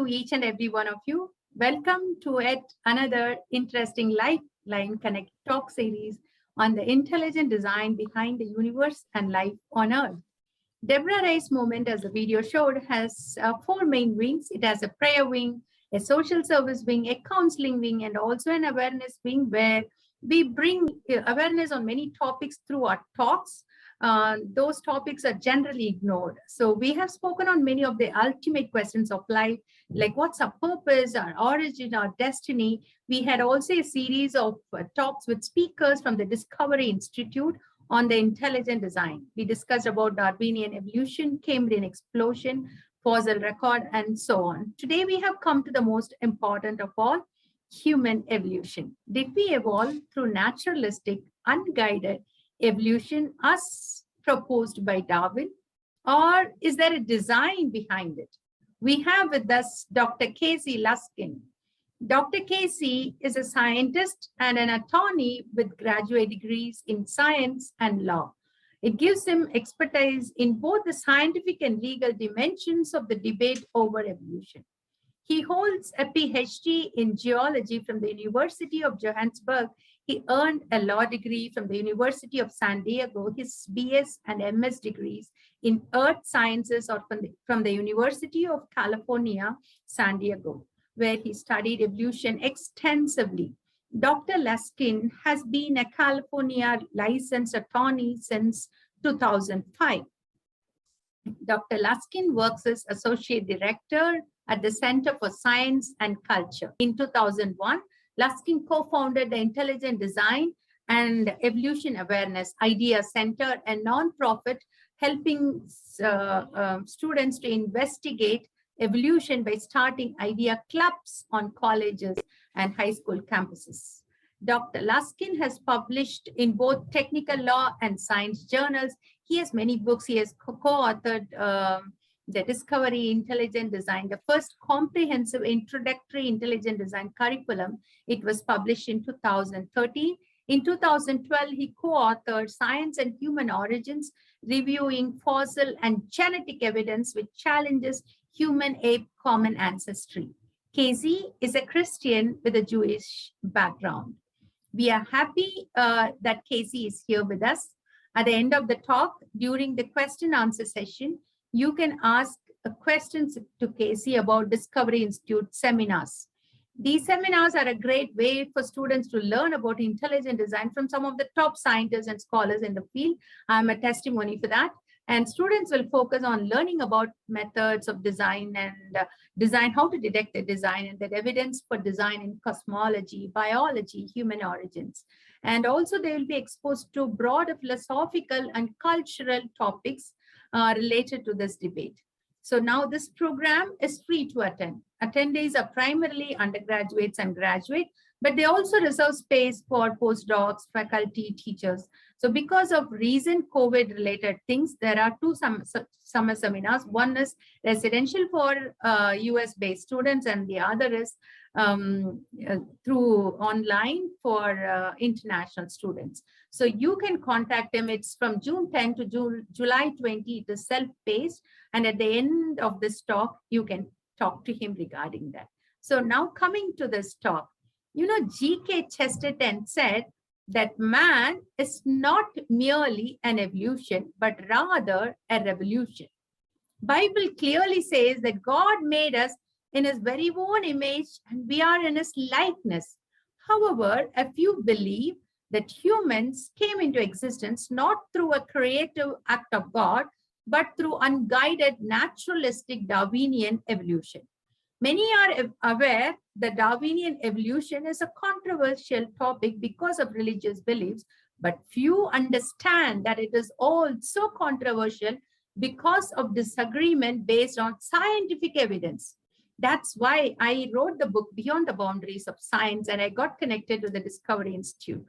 to each and every one of you. Welcome to yet another interesting Lifeline Connect talk series on the intelligent design behind the universe and life on Earth. Deborah Rice movement, as the video showed, has four main wings. It has a prayer wing, a social service wing, a counseling wing, and also an awareness wing where we bring awareness on many topics through our talks. Those topics are generally ignored. So we have spoken on many of the ultimate questions of life, like what's our purpose, our origin, our destiny. We had also a series of talks with speakers from the Discovery Institute on the intelligent design. We discussed about Darwinian evolution, Cambrian explosion, fossil record, and so on. Today, we have come to the most important of all, human evolution. Did we evolve through naturalistic, unguided evolution as proposed by Darwin, or is there a design behind it? We have with us Dr. Casey Luskin. Dr. Casey is a scientist and an attorney with graduate degrees in science and law. It gives him expertise in both the scientific and legal dimensions of the debate over evolution. He holds a PhD in geology from the University of Johannesburg. He earned a law degree from the University of San Diego. His BS and MS degrees in earth sciences are from the University of California, San Diego, where he studied evolution extensively. Dr. Luskin has been a California licensed attorney since 2005. Dr. Luskin works as Associate Director at the Center for Science and Culture. In 2001, Luskin co-founded the Intelligent Design and Evolution Awareness Idea Center, a nonprofit helping students to investigate evolution by starting idea clubs on colleges and high school campuses. Dr. Luskin has published in both technical law and science journals. He has many books. He has co-authored the Discovery Intelligent Design, the first comprehensive introductory intelligent design curriculum. It was published in 2013. In 2012, he co-authored Science and Human Origins, reviewing fossil and genetic evidence which challenges human-ape common ancestry. Casey is a Christian with a Jewish background. We are happy that Casey is here with us. At the end of the talk, during the question answer session, you can ask questions to Casey about Discovery Institute seminars. These seminars are a great way for students to learn about intelligent design from some of the top scientists and scholars in the field. I'm a testimony for that. And students will focus on learning about methods of design and how to detect the design and the evidence for design in cosmology, biology, human origins. And also they will be exposed to broader philosophical and cultural topics related to this debate. So now this program is free to attend. Attendees are primarily undergraduates and graduates, but they also reserve space for postdocs, faculty, teachers. So because of recent COVID-related things, there are two summer seminars. One is residential for US-based students, and the other is through online for international students. So you can contact him. It's from June 10 to July 20. It is self-paced. And at the end of this talk, you can talk to him regarding that. So now coming to this talk, you know, G.K. Chesterton said that man is not merely an evolution, but rather a revolution. Bible clearly says that God made us in his very own image and we are in his likeness. However, a few believe that humans came into existence not through a creative act of God, but through unguided naturalistic Darwinian evolution. Many are aware that Darwinian evolution is a controversial topic because of religious beliefs, but few understand that it is also controversial because of disagreement based on scientific evidence. That's why I wrote the book Beyond the Boundaries of Science, and I got connected to the Discovery Institute.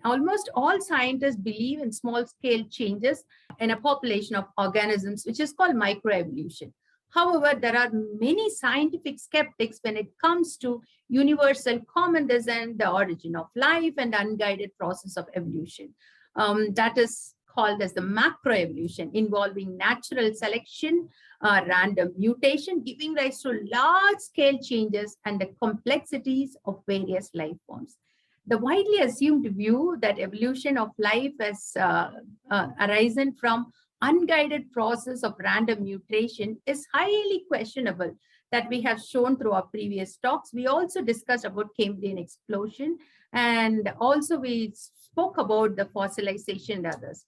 Almost all scientists believe in small-scale changes in a population of organisms, which is called microevolution. However, there are many scientific skeptics when it comes to universal common design, the origin of life, and the unguided process of evolution. That is called as the macroevolution, involving natural selection, random mutation, giving rise to large-scale changes and the complexities of various life forms. The widely assumed view that evolution of life has arisen from unguided process of random mutation is highly questionable, that we have shown through our previous talks. We also discussed about Cambrian explosion, and also we spoke about the fossilization and others.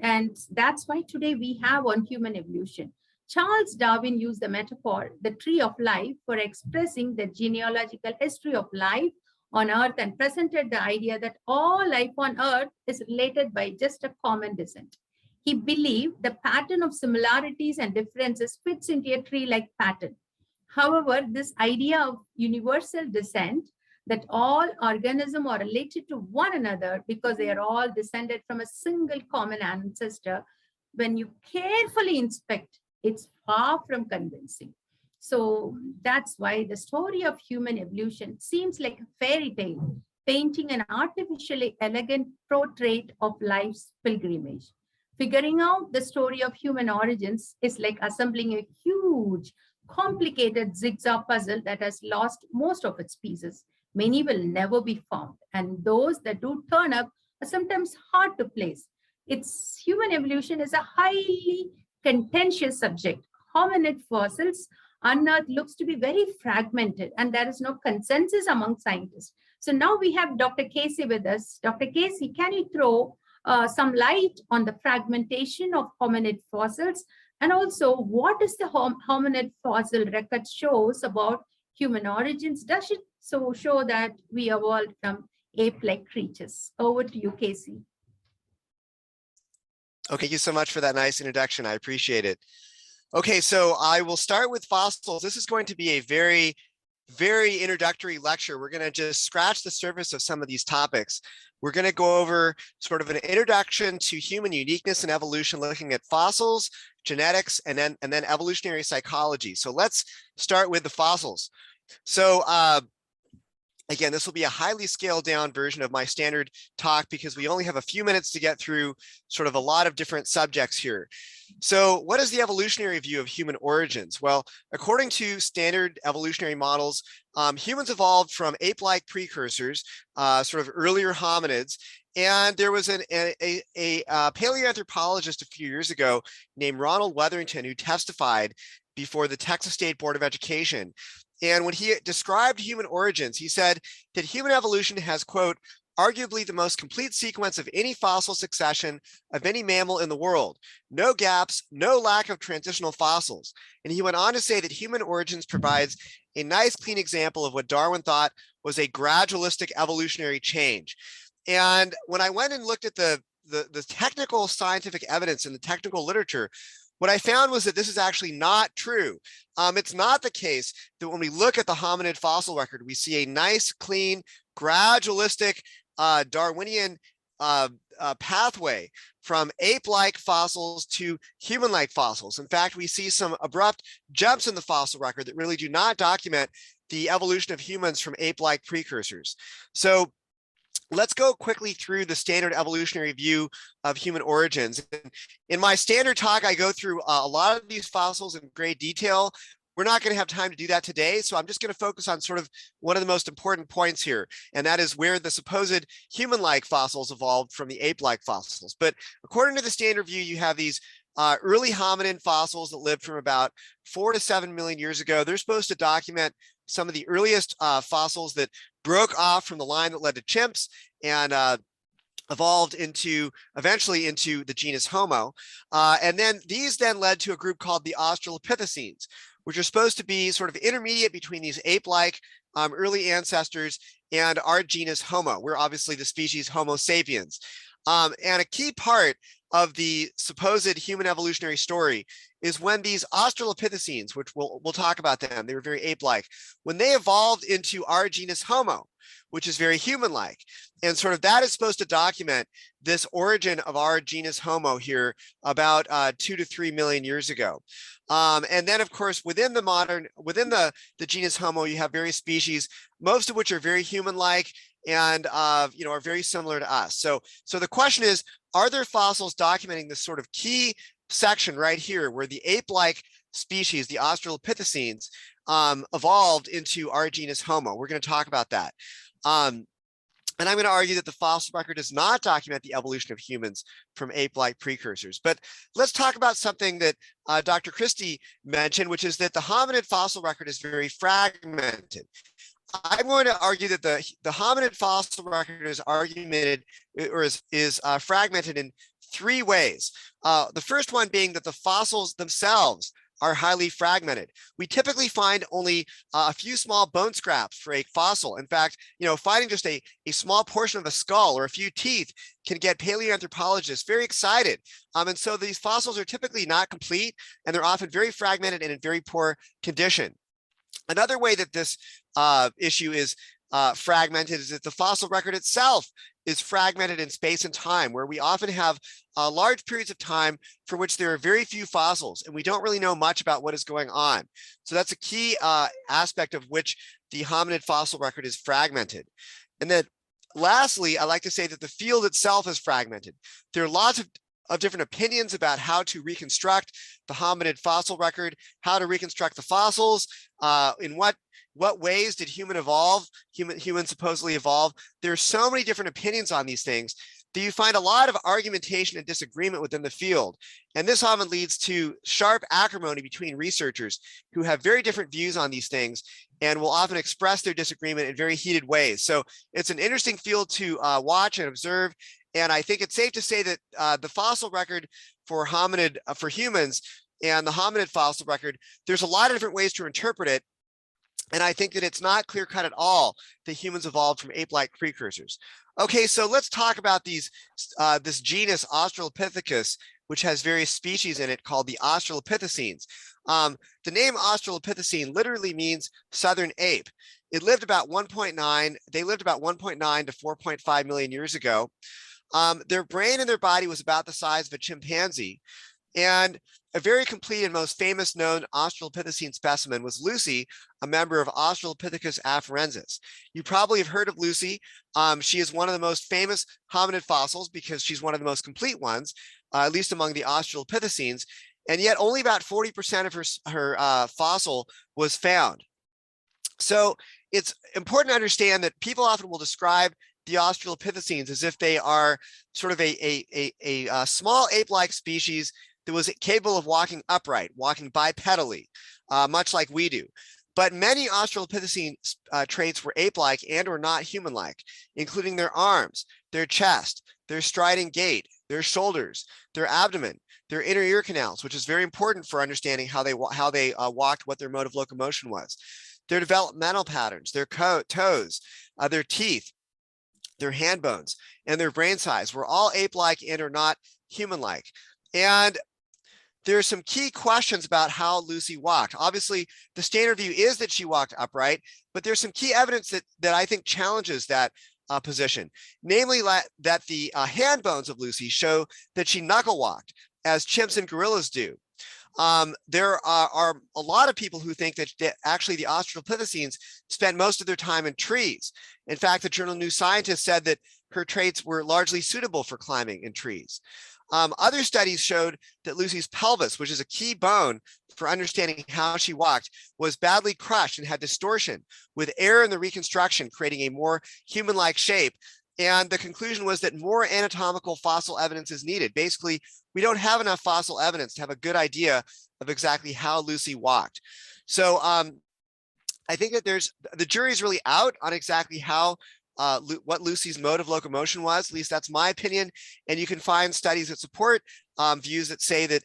And that's why today we have on human evolution. Charles Darwin used the metaphor, the tree of life, for expressing the genealogical history of life on Earth, and presented the idea that all life on Earth is related by just a common descent. He believed the pattern of similarities and differences fits into a tree-like pattern. However, this idea of universal descent, that all organisms are related to one another because they are all descended from a single common ancestor, when you carefully inspect, it's far from convincing. So that's why the story of human evolution seems like a fairy tale, painting an artificially elegant portrait of life's pilgrimage. Figuring out the story of human origins is like assembling a huge, complicated zigzag puzzle that has lost most of its pieces. Many will never be found, and those that do turn up are sometimes hard to place. Its human evolution is a highly contentious subject. Hominid fossils unearthed looks to be very fragmented, and there is no consensus among scientists. So now we have Dr. Casey with us. Dr. Casey, can you throw some light on the fragmentation of hominid fossils, and also what is the hominid fossil record shows about human origins? Does it so show that we evolved from ape-like creatures? Over to you, Casey. Okay, thank you so much for that nice introduction. I appreciate it. Okay, so I will start with fossils. This is going to be a very introductory lecture. We're going to just scratch the surface of some of these topics. We're going to go over sort of an introduction to human uniqueness and evolution, looking at fossils, genetics, and then evolutionary psychology. So let's start with the fossils. So again, this will be a highly scaled down version of my standard talk because we only have a few minutes to get through sort of a lot of different subjects here. So what is the evolutionary view of human origins? Well, according to standard evolutionary models, humans evolved from ape-like precursors, sort of earlier hominids. And there was a paleoanthropologist a few years ago named Ronald Wetherington who testified before the Texas State Board of Education. And when he described human origins, he said that human evolution has, quote, arguably the most complete sequence of any fossil succession of any mammal in the world. No gaps, no lack of transitional fossils. And he went on to say that human origins provides a nice, clean example of what Darwin thought was a gradualistic evolutionary change. And when I went and looked at the technical scientific evidence in the technical literature, what I found was that this is actually not true. It's not the case that when we look at the hominid fossil record, we see a nice, clean, gradualistic Darwinian pathway from ape-like fossils to human-like fossils. In fact, we see some abrupt jumps in the fossil record that really do not document the evolution of humans from ape-like precursors. So let's go quickly through the standard evolutionary view of human origins. In my standard talk, I go through a lot of these fossils in great detail. We're not going to have time to do that today, so I'm just going to focus on sort of one of the most important points here, and that is where the supposed human-like fossils evolved from the ape-like fossils. But according to the standard view, you have these early hominin fossils that lived from about 4 to 7 million years ago. They're supposed to document some of the earliest fossils that broke off from the line that led to chimps and evolved eventually into the genus Homo. And then these then led to a group called the Australopithecines, which are supposed to be sort of intermediate between these ape-like early ancestors and our genus Homo. We're obviously the species Homo sapiens. And a key part of the supposed human evolutionary story is when these Australopithecines, which we'll talk about them, they were very ape-like, when they evolved into our genus Homo, which is very human-like. And sort of that is supposed to document this origin of our genus Homo here about 2 to 3 million years ago. And then, of course, within the genus Homo, you have various species, most of which are very human-like and are very similar to us. So the question is, are there fossils documenting this sort of key section right here where the ape-like species, the Australopithecines, evolved into our genus Homo? We're going to talk about that. And I'm going to argue that the fossil record does not document the evolution of humans from ape-like precursors. But let's talk about something that Dr. Christie mentioned, which is that the hominid fossil record is very fragmented. I'm going to argue that the hominid fossil record is fragmented in three ways. The first one being that the fossils themselves are highly fragmented. We typically find only a few small bone scraps for a fossil. In fact, finding just a small portion of a skull or a few teeth can get paleoanthropologists very excited. And so these fossils are typically not complete, and they're often very fragmented and in very poor condition. Another way that this issue is fragmented is that the fossil record itself is fragmented in space and time, where we often have large periods of time for which there are very few fossils, and we don't really know much about what is going on. So that's a key aspect of which the hominid fossil record is fragmented. And then lastly, I like to say that the field itself is fragmented. There are lots of different opinions about how to reconstruct the hominid fossil record, how to reconstruct the fossils, in what ways did humans supposedly evolve. There are so many different opinions on these things that you find a lot of argumentation and disagreement within the field. And this often leads to sharp acrimony between researchers who have very different views on these things and will often express their disagreement in very heated ways. So it's an interesting field to watch and observe. And I think it's safe to say that the fossil record for humans and the hominid fossil record, there's a lot of different ways to interpret it. And I think that it's not clear-cut at all that humans evolved from ape-like precursors. Okay, so let's talk about this genus Australopithecus, which has various species in it called the Australopithecines. The name Australopithecine literally means southern ape. They lived about 1.9 to 4.5 million years ago. Their brain and their body was about the size of a chimpanzee. And a very complete and most famous known Australopithecine specimen was Lucy, a member of Australopithecus afarensis. You probably have heard of Lucy. She is one of the most famous hominid fossils because she's one of the most complete ones, at least among the Australopithecines. And yet only about 40% of her fossil was found. So it's important to understand that people often will describe the Australopithecines as if they are sort of a small ape-like species that was capable of walking upright, walking bipedally, much like we do. But many Australopithecine traits were ape-like and or not human-like, including their arms, their chest, their striding gait, their shoulders, their abdomen, their inner ear canals, which is very important for understanding how they walked, what their mode of locomotion was, their developmental patterns, their toes, their teeth, their hand bones, and their brain size were all ape-like and or not human-like. And there are some key questions about how Lucy walked. Obviously, the standard view is that she walked upright, but there's some key evidence that I think challenges that position, namely that the hand bones of Lucy show that she knuckle walked, as chimps and gorillas do. There are a lot of people who think that actually the Australopithecines spent most of their time in trees. In fact, the journal New Scientist said that her traits were largely suitable for climbing in trees. Other studies showed that Lucy's pelvis, which is a key bone for understanding how she walked, was badly crushed and had distortion, with error in the reconstruction creating a more human-like shape. And the conclusion was that more anatomical fossil evidence is needed. Basically, we don't have enough fossil evidence to have a good idea of exactly how Lucy walked. So I think that the jury's really out on exactly how what Lucy's mode of locomotion was. At least that's my opinion. And you can find studies that support views that say that,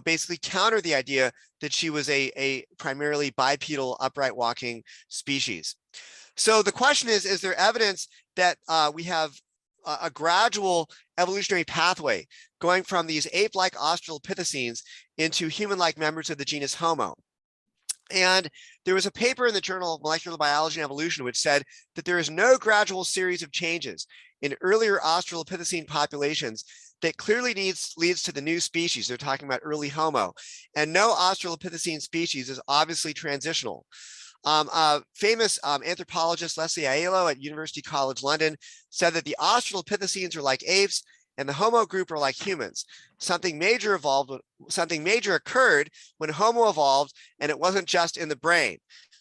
basically counter the idea that she was a primarily bipedal upright walking species. So the question is there evidence that we have a gradual evolutionary pathway going from these ape-like Australopithecines into human-like members of the genus Homo? And there was a paper in the Journal of Molecular Biology and Evolution which said that there is no gradual series of changes in earlier Australopithecine populations that clearly leads to the new species. They're talking about early Homo, and no Australopithecine species is obviously transitional. Famous anthropologist Leslie Aiello at University College London said that the Australopithecines are like apes, and the Homo group are like humans. Something major occurred when Homo evolved, and it wasn't just in the brain.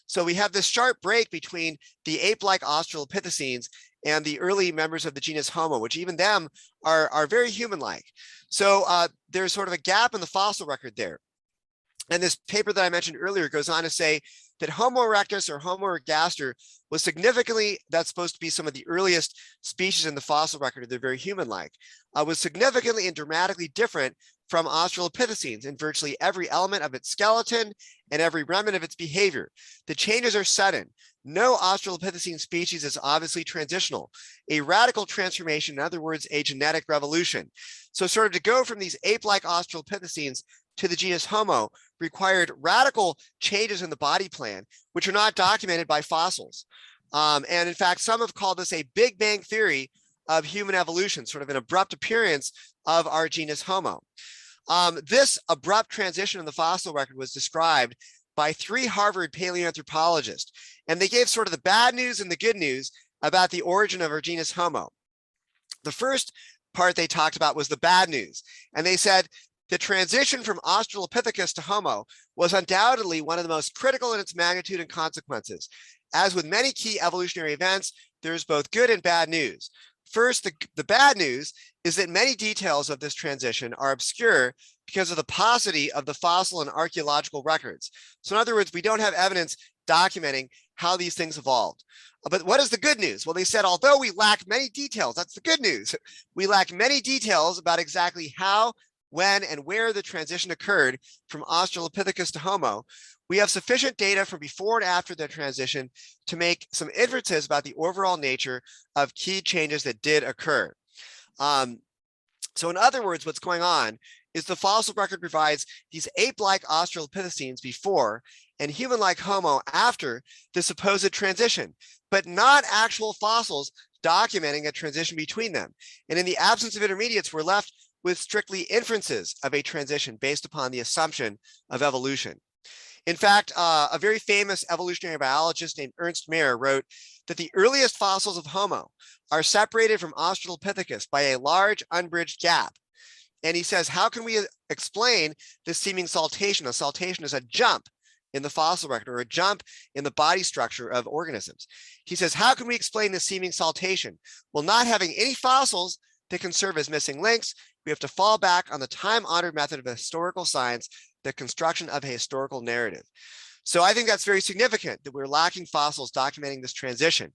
So we have this sharp break between the ape-like Australopithecines and the early members of the genus Homo, which even them are very human-like. So there's sort of a gap in the fossil record there. And this paper that I mentioned earlier goes on to say that Homo erectus or Homo ergaster was significantly, that's supposed to be some of the earliest species in the fossil record, they're very human-like, was significantly and dramatically different from Australopithecines in virtually every element of its skeleton and every remnant of its behavior. The changes are sudden. No Australopithecine species is obviously transitional. A radical transformation, in other words, a genetic revolution. So sort of to go from these ape-like Australopithecines to the genus Homo required radical changes in the body plan, which are not documented by fossils. And in fact, some have called this a Big Bang theory of human evolution, sort of an abrupt appearance of our genus Homo. This abrupt transition in the fossil record was described by 3 Harvard paleoanthropologists, and they gave sort of the bad news and the good news about the origin of our genus Homo. The first part they talked about was the bad news, and they said the transition from Australopithecus to Homo was undoubtedly one of the most critical in its magnitude and consequences. As with many key evolutionary events, there's both good and bad news. First, the bad news is that many details of this transition are obscure because of the paucity of the fossil and archaeological records. So in other words, we don't have evidence documenting how these things evolved. But what is the good news? Well, they said, although we lack many details, that's the good news. We lack many details about exactly how, when, and where the transition occurred from Australopithecus to Homo. We have sufficient data from before and after the transition to make some inferences about the overall nature of key changes that did occur. So in other words, what's going on is the fossil record provides these ape-like Australopithecines before and human-like Homo after the supposed transition, but not actual fossils documenting a transition between them. And in the absence of intermediates, we're left with strictly inferences of a transition based upon the assumption of evolution. In fact, a very famous evolutionary biologist named Ernst Mayr wrote that the earliest fossils of Homo are separated from Australopithecus by a large unbridged gap. And he says, how can we explain this seeming saltation? A saltation is a jump in the fossil record or a jump in the body structure of organisms. He says, how can we explain this seeming saltation? Well, not having any fossils that can serve as missing links, we have to fall back on the time-honored method of historical science, the construction of a historical narrative. So I think that's very significant that we're lacking fossils documenting this transition.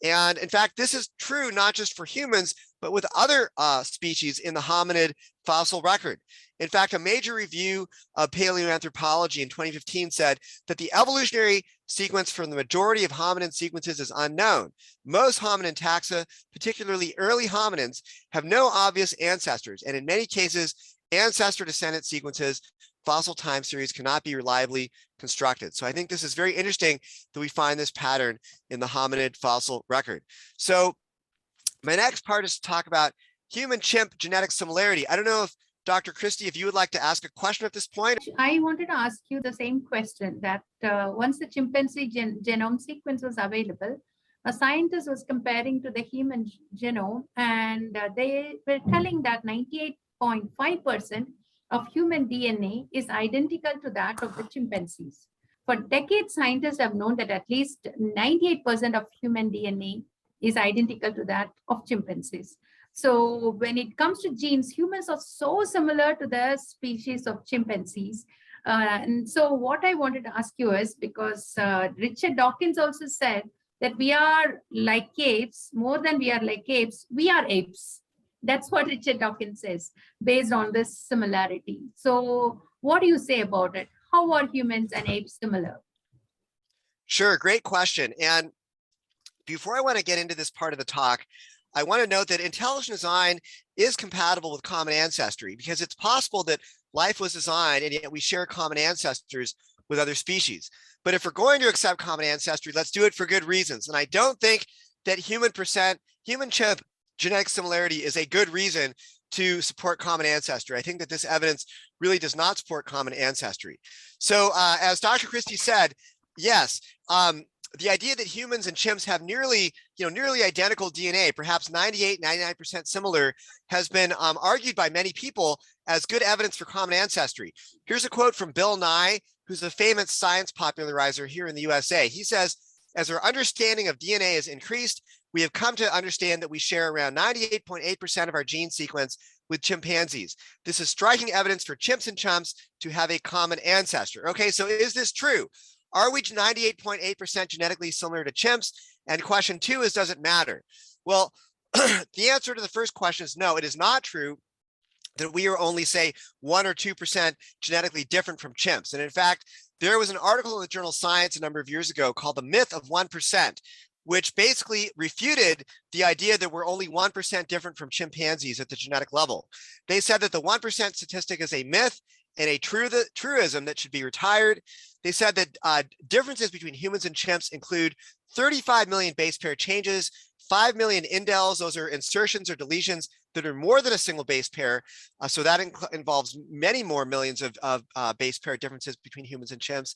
And in fact, this is true not just for humans, but with other species in the hominid fossil record. In fact, a major review of paleoanthropology in 2015 said that the evolutionary sequence for the majority of hominin sequences is unknown. Most hominin taxa, particularly early hominins, have no obvious ancestors, and in many cases, ancestor-descendant sequences, fossil time series cannot be reliably constructed. So I think this is very interesting that we find this pattern in the hominid fossil record. So my next part is to talk about human-chimp genetic similarity. I don't know if Dr. Christie, if you would like to ask a question at this point. I wanted to ask you the same question that once the chimpanzee genome sequence was available, a scientist was comparing to the human genome, and they were telling that 98.5% of human DNA is identical to that of the chimpanzees. For decades, scientists have known that at least 98% of human DNA is identical to that of chimpanzees. So when it comes to genes, humans are so similar to the species of chimpanzees. And so what I wanted to ask you is, because Richard Dawkins also said that we are like apes, more than we are like apes, we are apes. That's what Richard Dawkins says, based on this similarity. So what do you say about it? How are humans and apes similar? Sure, great question. And before I want to get into this part of the talk, I want to note that intelligent design is compatible with common ancestry because it's possible that life was designed and yet we share common ancestors with other species. But if we're going to accept common ancestry, let's do it for good reasons. And I don't think that human-chimp genetic similarity is a good reason to support common ancestry. I think that this evidence really does not support common ancestry. So as Dr. Christie said, yes, the idea that humans and chimps have nearly identical DNA, perhaps 98, 99% similar, has been argued by many people as good evidence for common ancestry. Here's a quote from Bill Nye, who's a famous science popularizer here in the USA. He says, as our understanding of DNA has increased, we have come to understand that we share around 98.8% of our gene sequence with chimpanzees. This is striking evidence for chimps and chumps to have a common ancestor. Okay, so is this true? Are we 98.8% genetically similar to chimps? And question 2 is, does it matter? Well, the answer to the first question is no, it is not true that we are only, say, 1 or 2% genetically different from chimps. And in fact, there was an article in the journal Science a number of years ago called The Myth of 1%, which basically refuted the idea that we're only 1% different from chimpanzees at the genetic level. They said that the 1% statistic is a myth and a truism that should be retired. They said that differences between humans and chimps include 35 million base pair changes, 5 million indels, those are insertions or deletions that are more than a single base pair. So that involves many more millions of base pair differences between humans and chimps,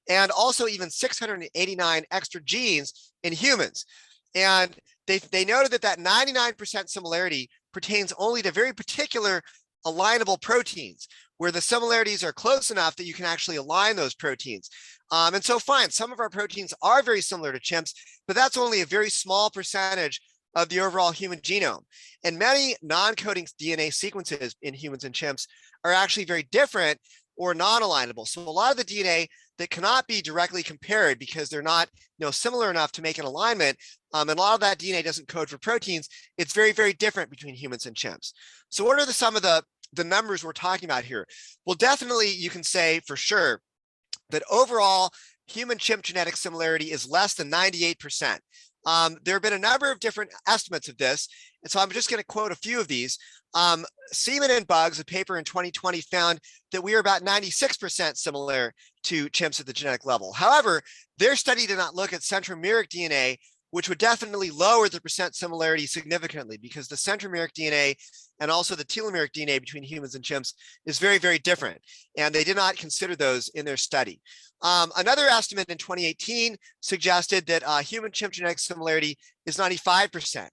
and also even 689 extra genes in humans. And they noted that 99% similarity pertains only to very particular alignable proteins, where the similarities are close enough that you can actually align those proteins. And so fine, some of our proteins are very similar to chimps, but that's only a very small percentage of the overall human genome. And many non-coding DNA sequences in humans and chimps are actually very different or non-alignable. So a lot of the DNA that cannot be directly compared because they're not similar enough to make an alignment, and a lot of that DNA doesn't code for proteins, it's very, very different between humans and chimps. So what are some of the numbers we're talking about here? Well, definitely you can say for sure that overall human chimp genetic similarity is less than 98%. There have been a number of different estimates of this, and so I'm just going to quote a few of these. Semen and Bugs, a paper in 2020, found that we are about 96% similar to chimps at the genetic level. However, their study did not look at centromeric DNA, which would definitely lower the percent similarity significantly, because the centromeric DNA and also the telomeric DNA between humans and chimps is very, very different. And they did not consider those in their study. Another estimate in 2018 suggested that human chimp genetic similarity is 95%.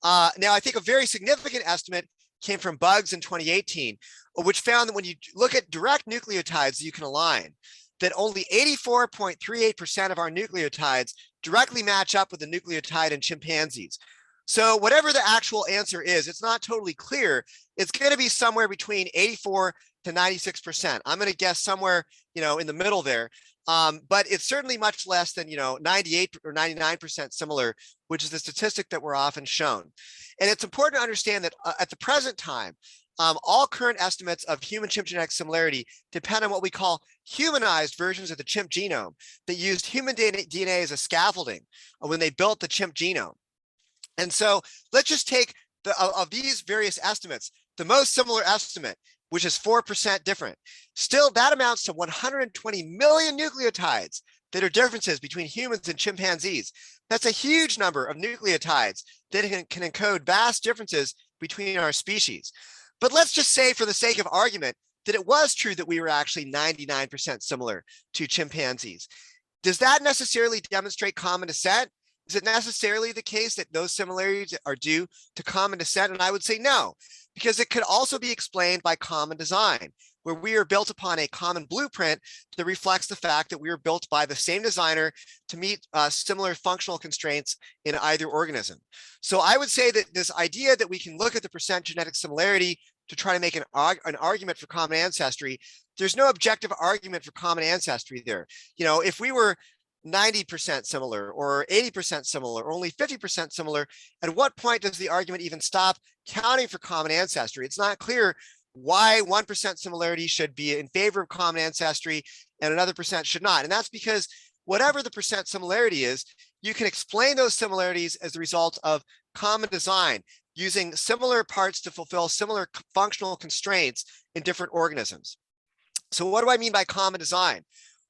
Now, I think a very significant estimate came from Bugs in 2018, which found that when you look at direct nucleotides that you can align, that only 84.38% of our nucleotides directly match up with the nucleotide in chimpanzees. So whatever the actual answer is, it's not totally clear. It's going to be somewhere between 84 to 96%. I'm going to guess somewhere, in the middle there. But it's certainly much less than, 98 or 99% similar, which is the statistic that we're often shown. And it's important to understand that at the present time, all current estimates of human chimp genetic similarity depend on what we call humanized versions of the chimp genome that used human DNA as a scaffolding when they built the chimp genome. And so let's just take of these various estimates, the most similar estimate, which is 4% different. Still, that amounts to 120 million nucleotides that are differences between humans and chimpanzees. That's a huge number of nucleotides that can encode vast differences between our species. But let's just say, for the sake of argument, that it was true that we were actually 99% similar to chimpanzees. Does that necessarily demonstrate common descent? Is it necessarily the case that those similarities are due to common descent? And I would say no, because it could also be explained by common design, where we are built upon a common blueprint that reflects the fact that we were built by the same designer to meet similar functional constraints in either organism. So I would say that this idea that we can look at the percent genetic similarity to try to make an argument for common ancestry, there's no objective argument for common ancestry there. If we were 90% similar or 80% similar or only 50% similar, at what point does the argument even stop counting for common ancestry? It's not clear why 1% similarity should be in favor of common ancestry and another percent should not. And that's because whatever the percent similarity is, you can explain those similarities as the result of common design, using similar parts to fulfill similar functional constraints in different organisms. So what do I mean by common design?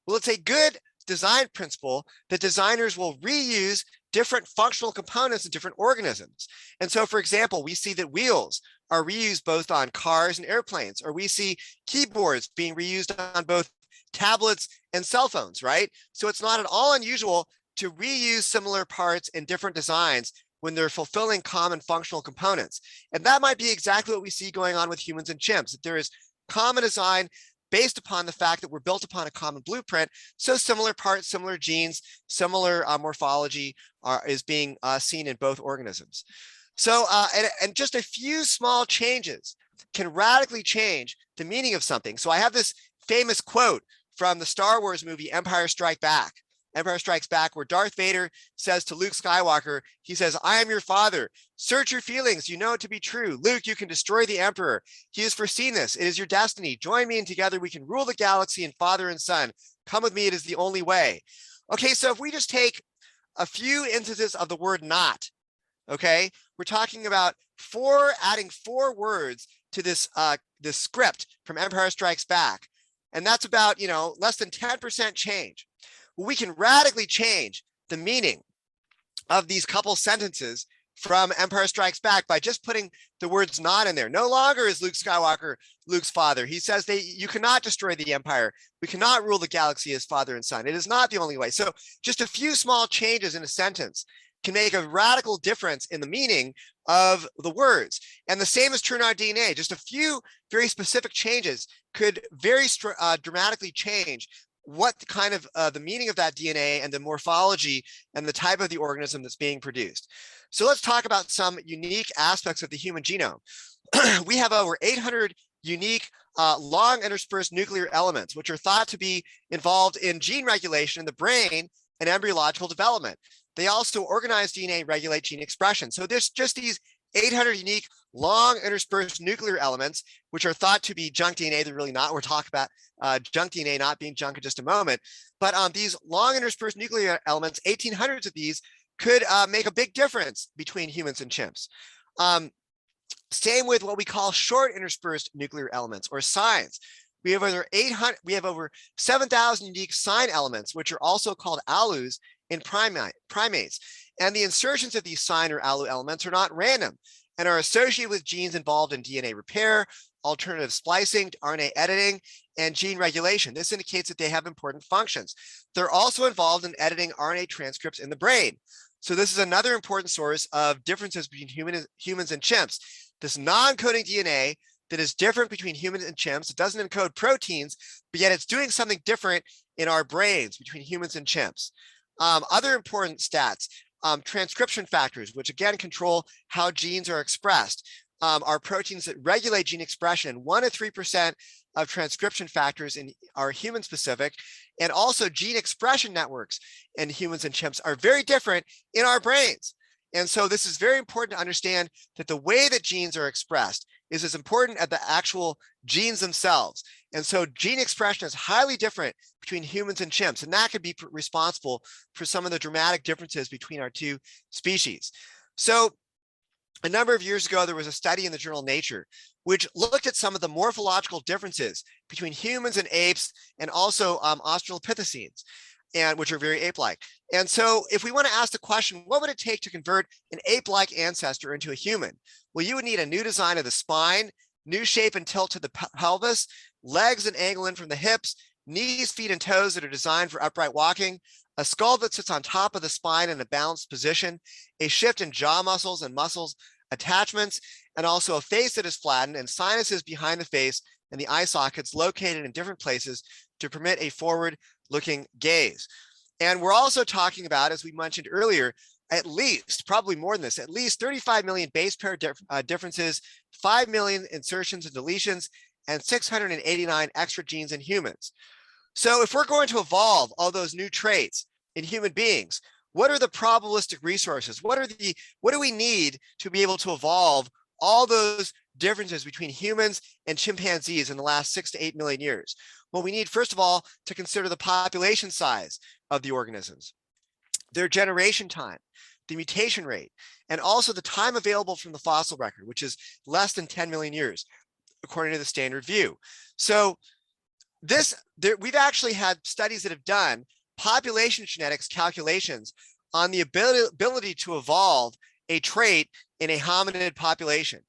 Well, it's a good design principle that designers will reuse different functional components in different organisms. And so, for example, we see that wheels are reused both on cars and airplanes, or we see keyboards being reused on both tablets and cell phones, right? So it's not at all unusual to reuse similar parts in different designs when they're fulfilling common functional components. And that might be exactly what we see going on with humans and chimps, that there is common design based upon the fact that we're built upon a common blueprint. So similar parts, similar genes, similar morphology is being seen in both organisms. So, and just a few small changes can radically change the meaning of something. So I have this famous quote from the Star Wars movie Empire Strikes Back, where Darth Vader says to Luke Skywalker, he says, "I am your father. Search your feelings. You know it to be true. Luke, you can destroy the Emperor. He has foreseen this. It is your destiny. Join me and together we can rule the galaxy in father and son. Come with me. It is the only way." Okay, so if we just take a few instances of the word not, okay, we're talking about adding 4 words to this script from Empire Strikes Back. And that's about, less than 10% change. Well, we can radically change the meaning of these couple sentences from Empire Strikes Back by just putting the words not in there. No longer is Luke Skywalker Luke's father. He says you cannot destroy the Empire. We cannot rule the galaxy as father and son. It is not the only way. So just a few small changes in a sentence can make a radical difference in the meaning of the words. And the same is true in our DNA. Just a few very specific changes could very dramatically change what kind of the meaning of that DNA and the morphology and the type of the organism that's being produced. So let's talk about some unique aspects of the human genome. We have over 800 unique long interspersed nuclear elements, which are thought to be involved in gene regulation in the brain and embryological development. They also organize DNA, regulate gene expression. So there's just these 800 unique long interspersed nuclear elements, which are thought to be junk DNA. They're really not. We'll talk about junk DNA not being junk in just a moment. But these long interspersed nuclear elements, 1800s of these, could make a big difference between humans and chimps. Same with what we call short interspersed nuclear elements, or signs. We have over 7,000 unique sign elements, which are also called ALUs in primates. And the insertions of these sign or ALU elements are not random and are associated with genes involved in DNA repair, alternative splicing, RNA editing, and gene regulation. This indicates that they have important functions. They're also involved in editing RNA transcripts in the brain. So this is another important source of differences between humans and chimps. This non-coding DNA that is different between humans and chimps. It doesn't encode proteins, but yet it's doing something different in our brains between humans and chimps. Other important stats, transcription factors, which again control how genes are expressed, are proteins that regulate gene expression. 1 to 3% of transcription factors are human specific, and also gene expression networks in humans and chimps are very different in our brains. And so this is very important to understand that the way that genes are expressed is as important as the actual genes themselves. And so gene expression is highly different between humans and chimps, and that could be responsible for some of the dramatic differences between our two species. So a number of years ago, there was a study in the journal Nature, which looked at some of the morphological differences between humans and apes, and also Australopithecines, and which are very ape-like. And so if we want to ask the question, what would it take to convert an ape-like ancestor into a human? Well, you would need a new design of the spine, new shape and tilt to the pelvis, legs and angle in from the hips, knees, feet, and toes that are designed for upright walking, a skull that sits on top of the spine in a balanced position, a shift in jaw muscles and muscles attachments, and also a face that is flattened and sinuses behind the face and the eye sockets located in different places to permit a forward-looking gaze. And we're also talking about, as we mentioned earlier, at least, probably more than this, at least 35 million base pair differences, 5 million insertions and deletions, and 689 extra genes in humans. So if we're going to evolve all those new traits in human beings, what are the probabilistic resources? What do we need to be able to evolve all those differences between humans and chimpanzees in the last 6 to 8 million years? Well, we need, first of all, to consider the population size of the organisms, their generation time, the mutation rate, and also the time available from the fossil record, which is less than 10 million years, according to the standard view. So we've actually had studies that have done population genetics calculations on the ability to evolve a trait in a hominid population.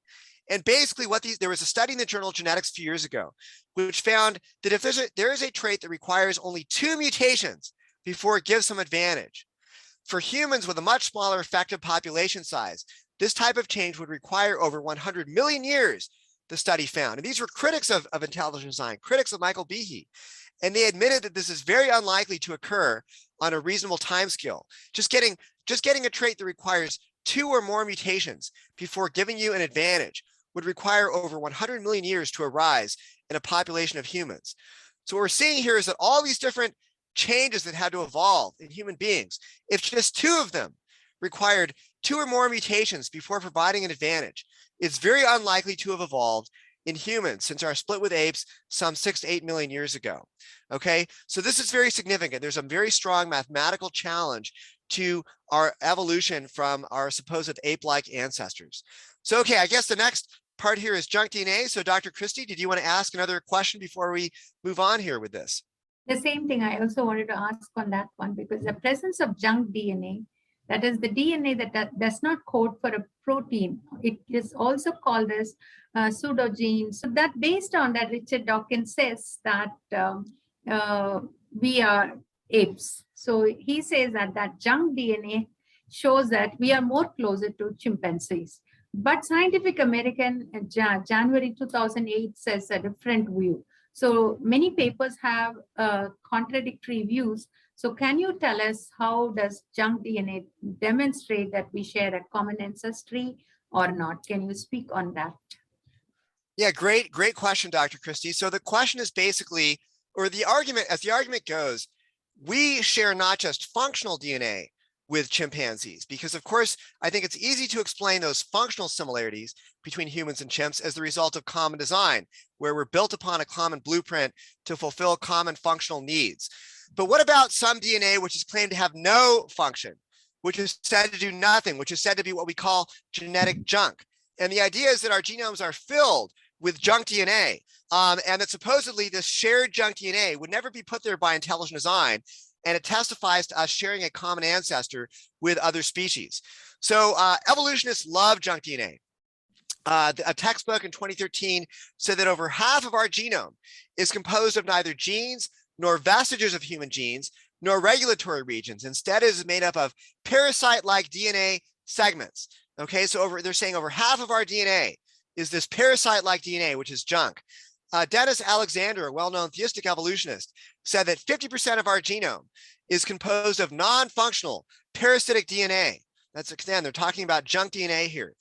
And basically there was a study in the journal Genetics a few years ago, which found that if there is a trait that requires only 2 mutations before it gives some advantage, for humans with a much smaller effective population size, this type of change would require over 100 million years, the study found. And these were critics of intelligent design, critics of Michael Behe. And they admitted that this is very unlikely to occur on a reasonable timescale. Just getting a trait that requires 2 or more mutations before giving you an advantage would require over 100 million years to arise in a population of humans. So what we're seeing here is that all these different changes that had to evolve in human beings, if just 2 of them required 2 or more mutations before providing an advantage, it's very unlikely to have evolved in humans since our split with apes some 6 to 8 million years ago. Okay, so this is very significant. There's a very strong mathematical challenge to our evolution from our supposed ape-like ancestors. So, okay, I guess the next part here is junk DNA. So Dr. Christie, did you want to ask another question before we move on here with this? The same thing I also wanted to ask on that one, because the presence of junk DNA, that is the DNA that does not code for a protein, it is also called as pseudogenes. So that based on that, Richard Dawkins says that we are apes. So he says that junk DNA shows that we are more closer to chimpanzees. But Scientific American January 2008 says a different view. So many papers have contradictory views. So can you tell us, how does junk DNA demonstrate that we share a common ancestry or not? Can you speak on that? Yeah, great question, Dr. Christie. So the question is basically, or the argument, as the argument goes, we share not just functional DNA with chimpanzees, because of course, I think it's easy to explain those functional similarities between humans and chimps as the result of common design, where we're built upon a common blueprint to fulfill common functional needs. But what about some DNA which is claimed to have no function, which is said to do nothing, which is said to be what we call genetic junk? And the idea is that our genomes are filled with junk DNA, and that supposedly this shared junk DNA would never be put there by intelligent design, and it testifies to us sharing a common ancestor with other species. So evolutionists love junk DNA. A textbook in 2013 said that over half of our genome is composed of neither genes nor vestiges of human genes, nor regulatory regions. Instead, it is made up of parasite-like DNA segments. Okay, so they're saying over half of our DNA is this parasite-like DNA, which is junk. Dennis Alexander, a well-known theistic evolutionist, said that 50% of our genome is composed of non-functional parasitic DNA. That's, again, they're talking about junk DNA here.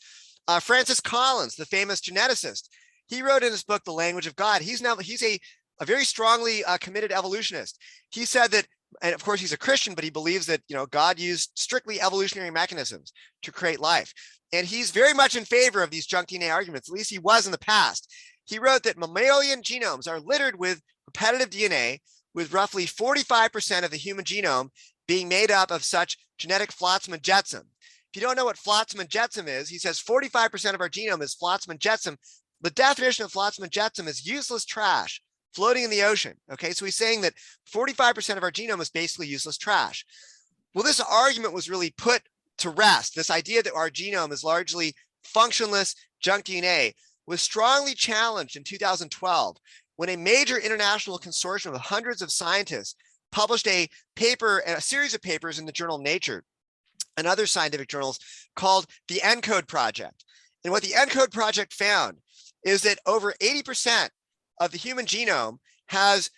Francis Collins, the famous geneticist, he wrote in his book, The Language of God. He's a very strongly committed evolutionist. He said that, and of course he's a Christian, but he believes that, you know, God used strictly evolutionary mechanisms to create life. And he's very much in favor of these junk DNA arguments, at least he was in the past. He wrote that mammalian genomes are littered with repetitive DNA, with roughly 45% of the human genome being made up of such genetic flotsam and jetsam. If you don't know what flotsam and jetsam is, he says 45% of our genome is flotsam and jetsam. The definition of flotsam and jetsam is useless trash floating in the ocean. Okay, so he's saying that 45% of our genome is basically useless trash. Well, this argument was really put to rest. This idea that our genome is largely functionless junk DNA was strongly challenged in 2012 when a major international consortium of hundreds of scientists published a paper and a series of papers in the journal Nature and other scientific journals called the ENCODE Project. And what the ENCODE Project found is that over 80% of the human genome has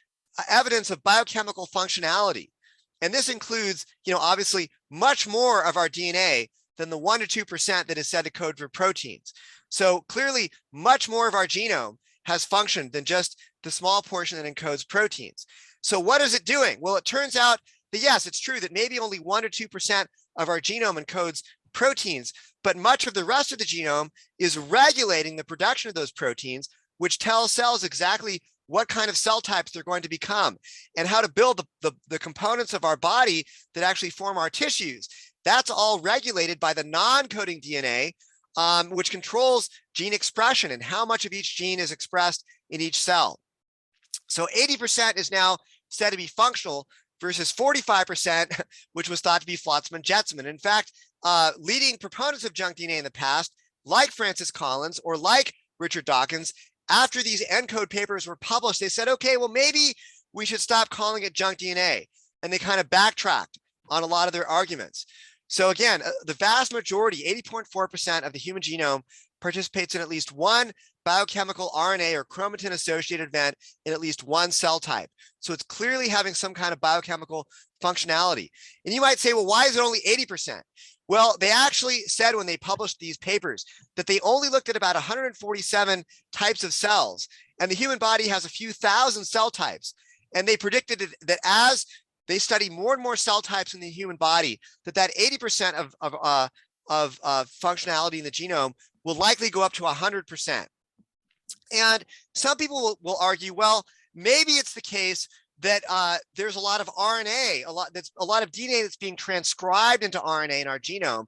evidence of biochemical functionality. And this includes, you know, obviously much more of our DNA than the 1 to 2% that is said to code for proteins. So clearly much more of our genome has function than just the small portion that encodes proteins. So what is it doing? Well, it turns out that yes, it's true that maybe only 1 or 2% of our genome encodes proteins, but much of the rest of the genome is regulating the production of those proteins, which tells cells exactly what kind of cell types they're going to become and how to build the components of our body that actually form our tissues. That's all regulated by the non-coding DNA, which controls gene expression and how much of each gene is expressed in each cell. So 80% is now said to be functional versus 45%, which was thought to be flotsam and jetsam. And in fact, leading proponents of junk DNA in the past, like Francis Collins or like Richard Dawkins, after these ENCODE papers were published, they said, okay, well, maybe we should stop calling it junk DNA. And they kind of backtracked on a lot of their arguments. So again, the vast majority, 80.4% of the human genome participates in at least one biochemical RNA or chromatin associated event in at least one cell type. So it's clearly having some kind of biochemical functionality. And you might say, well, why is it only 80%? Well, they actually said when they published these papers that they only looked at about 147 types of cells, and the human body has a few thousand cell types. And they predicted that as they study more and more cell types in the human body, that 80% of functionality in the genome will likely go up to 100%. And some people will argue, well, maybe it's the case that there's a lot of RNA, a lot of DNA that's being transcribed into RNA in our genome,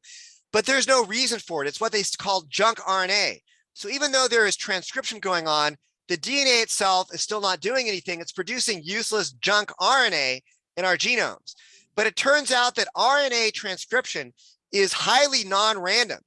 but there's no reason for it. It's what they call junk RNA. So even though there is transcription going on, the DNA itself is still not doing anything. It's producing useless junk RNA in our genomes. But it turns out that RNA transcription is highly non-random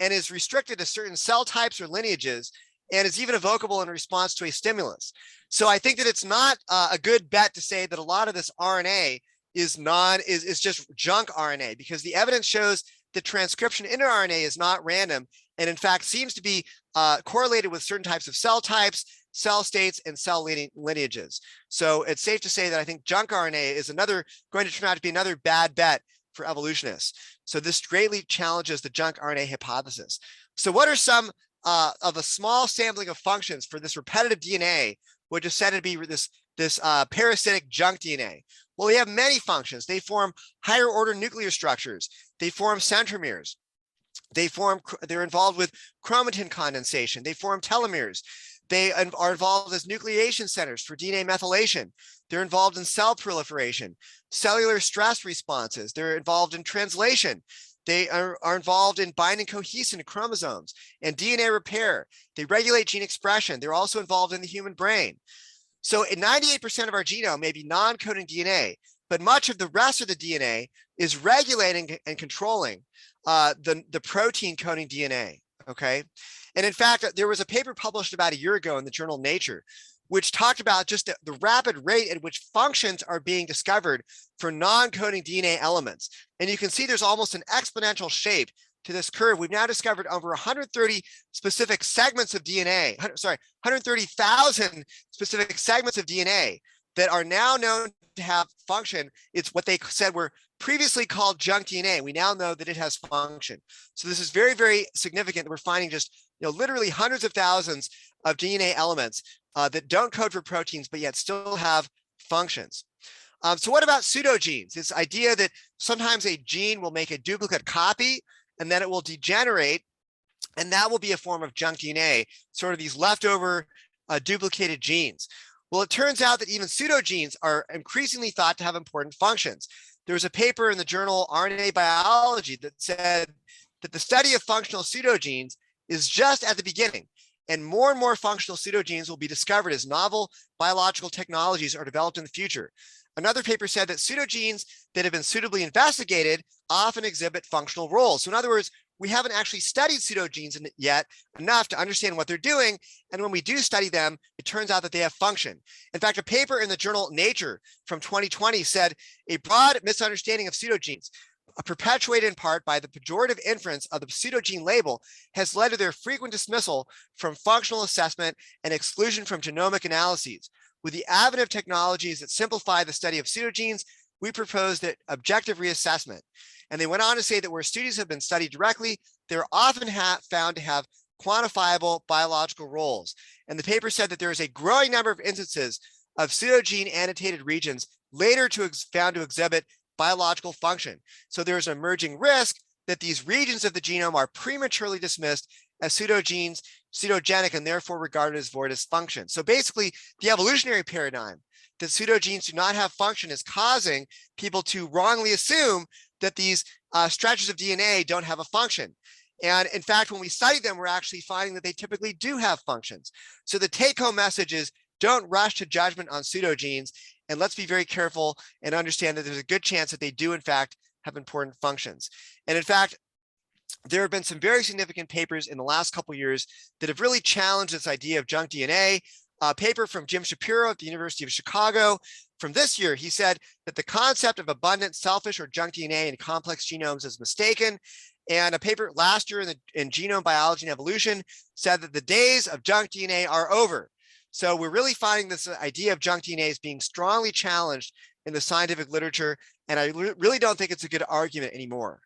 and is restricted to certain cell types or lineages, and is even evocable in response to a stimulus. So I think that it's not a good bet to say that a lot of this RNA is just junk RNA, because the evidence shows that transcription in RNA is not random, and in fact seems to be correlated with certain types of cell types, cell states, and cell lineages. So it's safe to say that I think junk RNA is going to turn out to be another bad bet for evolutionists. So this greatly challenges the junk RNA hypothesis. So what are some of a small sampling of functions for this repetitive DNA, which is said to be this parasitic junk DNA? Well, we have many functions. They form higher order nuclear structures. They form centromeres. They're involved with chromatin condensation. They form telomeres. They are involved as nucleation centers for DNA methylation. They're involved in cell proliferation, cellular stress responses. They're involved in translation. They are involved in binding cohesin to chromosomes and DNA repair. They regulate gene expression. They're also involved in the human brain. So 98% of our genome may be non-coding DNA, but much of the rest of the DNA is regulating and controlling the protein coding DNA, okay? And in fact, there was a paper published about a year ago in the journal Nature, which talked about just the rapid rate at which functions are being discovered for non-coding DNA elements. And you can see there's almost an exponential shape to this curve. We've now discovered over 130 specific segments of DNA, 130,000 specific segments of DNA that are now known to have function. It's what they said were previously called junk DNA. We now know that it has function. So this is very, very significant that we're finding just literally hundreds of thousands of DNA elements that don't code for proteins, but yet still have functions. So what about pseudogenes? This idea that sometimes a gene will make a duplicate copy and then it will degenerate, and that will be a form of junk DNA, sort of these leftover duplicated genes. Well, it turns out that even pseudogenes are increasingly thought to have important functions. There was a paper in the journal RNA Biology that said that the study of functional pseudogenes is just at the beginning, and more functional pseudogenes will be discovered as novel biological technologies are developed in the future. Another paper said that pseudogenes that have been suitably investigated often exhibit functional roles. So in other words, we haven't actually studied pseudogenes yet enough to understand what they're doing. And when we do study them, it turns out that they have function. In fact, a paper in the journal Nature from 2020 said a broad misunderstanding of pseudogenes, perpetuated in part by the pejorative inference of the pseudogene label, has led to their frequent dismissal from functional assessment and exclusion from genomic analyses. With the advent of technologies that simplify the study of pseudogenes, we propose that objective reassessment. And they went on to say that where studies have been studied directly, they're often found to have quantifiable biological roles. And the paper said that there is a growing number of instances of pseudogene annotated regions later found to exhibit biological function. So there's an emerging risk that these regions of the genome are prematurely dismissed as pseudogenic, and therefore regarded as void of function. So basically, the evolutionary paradigm that pseudogenes do not have function is causing people to wrongly assume that these stretches of DNA don't have a function. And in fact, when we study them, we're actually finding that they typically do have functions. So the take-home message is, don't rush to judgment on pseudogenes, and let's be very careful and understand that there's a good chance that they do, in fact, have important functions. And in fact, there have been some very significant papers in the last couple of years that have really challenged this idea of junk DNA. a paper from Jim Shapiro at the University of Chicago from this year. He said that the concept of abundant, selfish, or junk DNA in complex genomes is mistaken. And a paper last year in Genome Biology and Evolution said that the days of junk DNA are over. So we're really finding this idea of junk DNA as being strongly challenged in the scientific literature. And I really don't think it's a good argument anymore.